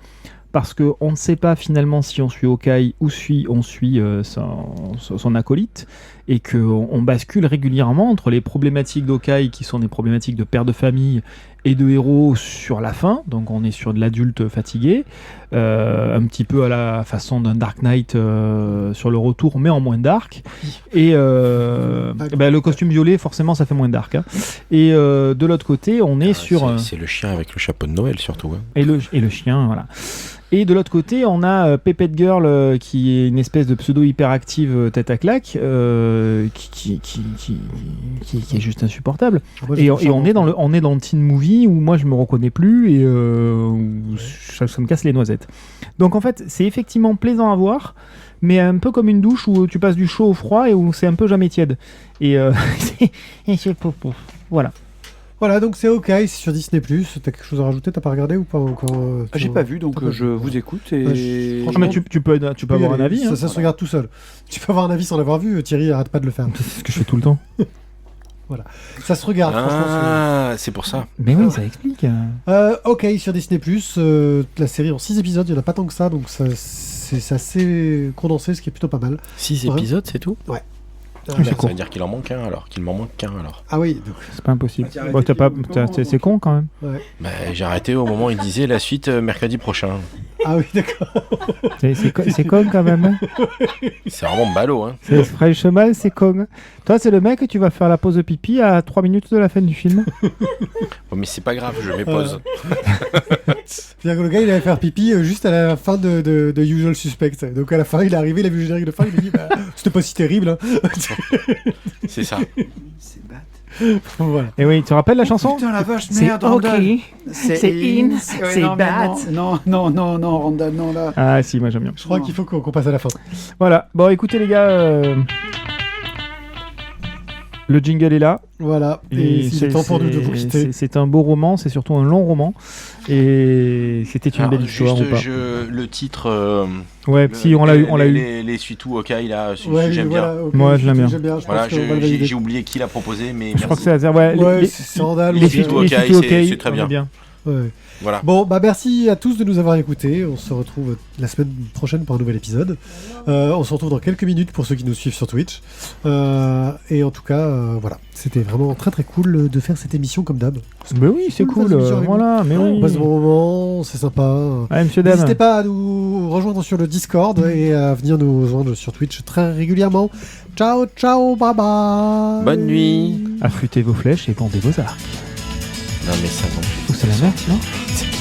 parce qu'on ne sait pas finalement si on suit Hawkeye ou si on suit son acolyte, et qu'on bascule régulièrement entre les problématiques d'Hawkeye, qui sont des problématiques de père de famille et de héros sur la fin, donc on est sur de l'adulte fatigué, un petit peu à la façon d'un Dark Knight sur le retour, mais en moins dark, et le costume violet, forcément ça fait moins dark, hein. Et de l'autre côté, on est sur... C'est le chien avec le chapeau de Noël surtout. Hein. Et le chien, voilà. Et de l'autre côté, on a Pepette Girl, qui est une espèce de pseudo hyperactive tête à claque, qui est juste insupportable. Moi, Et j'ai on est dans le teen movie où moi je me reconnais plus, et où ça me casse les noisettes. Donc en fait, c'est effectivement plaisant à voir, mais un peu comme une douche où tu passes du chaud au froid et où c'est un peu jamais tiède. Et voilà. Voilà, donc c'est OK, c'est sur Disney+. T'as quelque chose à rajouter? T'as pas regardé ou pas encore? J'ai pas vu, donc je vous écoute. Et... Ouais, Ah, mais tu peux avoir un avis. Ça, Hein. ça se regarde tout seul. Tu peux avoir un avis sans l'avoir vu. Thierry, arrête pas de le faire. C'est ce que je fais tout le temps. Ça se regarde, franchement. Ah, c'est pour ça. Mais oui, ça explique. OK, sur Disney+, la série en 6 épisodes, il y en a pas tant que ça, donc c'est assez condensé, ce qui est plutôt pas mal. 6 Ouais. épisodes, c'est tout. c'est Ça court. veut dire qu'il en manque un alors. Qu'il m'en manque qu'un alors. Ah oui, donc, C'est pas impossible. Ah, t'as Bon, arrêté c'est con quand même. Bah, j'ai arrêté au moment où il disait la suite mercredi prochain. ah oui, d'accord. C'est con quand même. Hein. C'est vraiment ballot, hein. C'est franchement, c'est con. Toi, c'est le mec, tu vas faire la pause de pipi à 3 minutes de la fin du film. Bon, mais c'est pas grave, je mets pause. C'est-à-dire que le gars, il allait faire pipi juste à la fin de Usual Suspect. Donc à la fin, il est arrivé, il a vu le générique de fin, il a dit, bah, c'était pas si terrible. Hein. C'est ça. C'est bad. Voilà. Et oui, tu te rappelles la chanson? Putain, la vache, C'est merde, OK. Randall. C'est in, c'est non, mais bad. Non, Randall, non, là. Ah si, moi j'aime bien. Je crois qu'il faut qu'on passe à la fin. Voilà. Bon, écoutez les gars, le jingle est là. Voilà. Et il est temps pour nous de vous quitter. C'est un beau roman, c'est surtout un long roman. Et c'était une Alors, belle histoire juste, ou pas? le titre. Ouais, si, on l'a eu. Les suites ou Hawkeye, là, Ouais, j'aime bien. voilà, OK, Moi, je l'aime bien. J'aime bien. Je Voilà, pense qu'on va le valider. j'ai oublié qui l'a proposé, mais Je crois que merci. c'est ouais, Ouais, c'est Randall. les ou suites bien- Hawkeye, Hawkeye, c'est très on bien. est bien. Ouais. Voilà. Bon, bah merci à tous de nous avoir écoutés. On se retrouve la semaine prochaine pour un nouvel épisode. On se retrouve dans quelques minutes pour ceux qui nous suivent sur Twitch. Et en tout cas, voilà. C'était vraiment très très cool de faire cette émission comme d'hab. Mais oui, c'est Cool, cool. faire des émissions avec Voilà, mais On oui. passe de bons moments, c'est sympa. Ouais, monsieur Dame. N'hésitez pas à nous rejoindre sur le Discord et à venir nous rejoindre sur Twitch très régulièrement. Ciao, ciao, bye bye. Bonne nuit. Affûtez vos flèches et bandez vos arcs. Non mais ça non plus. Oh, c'est la merde, non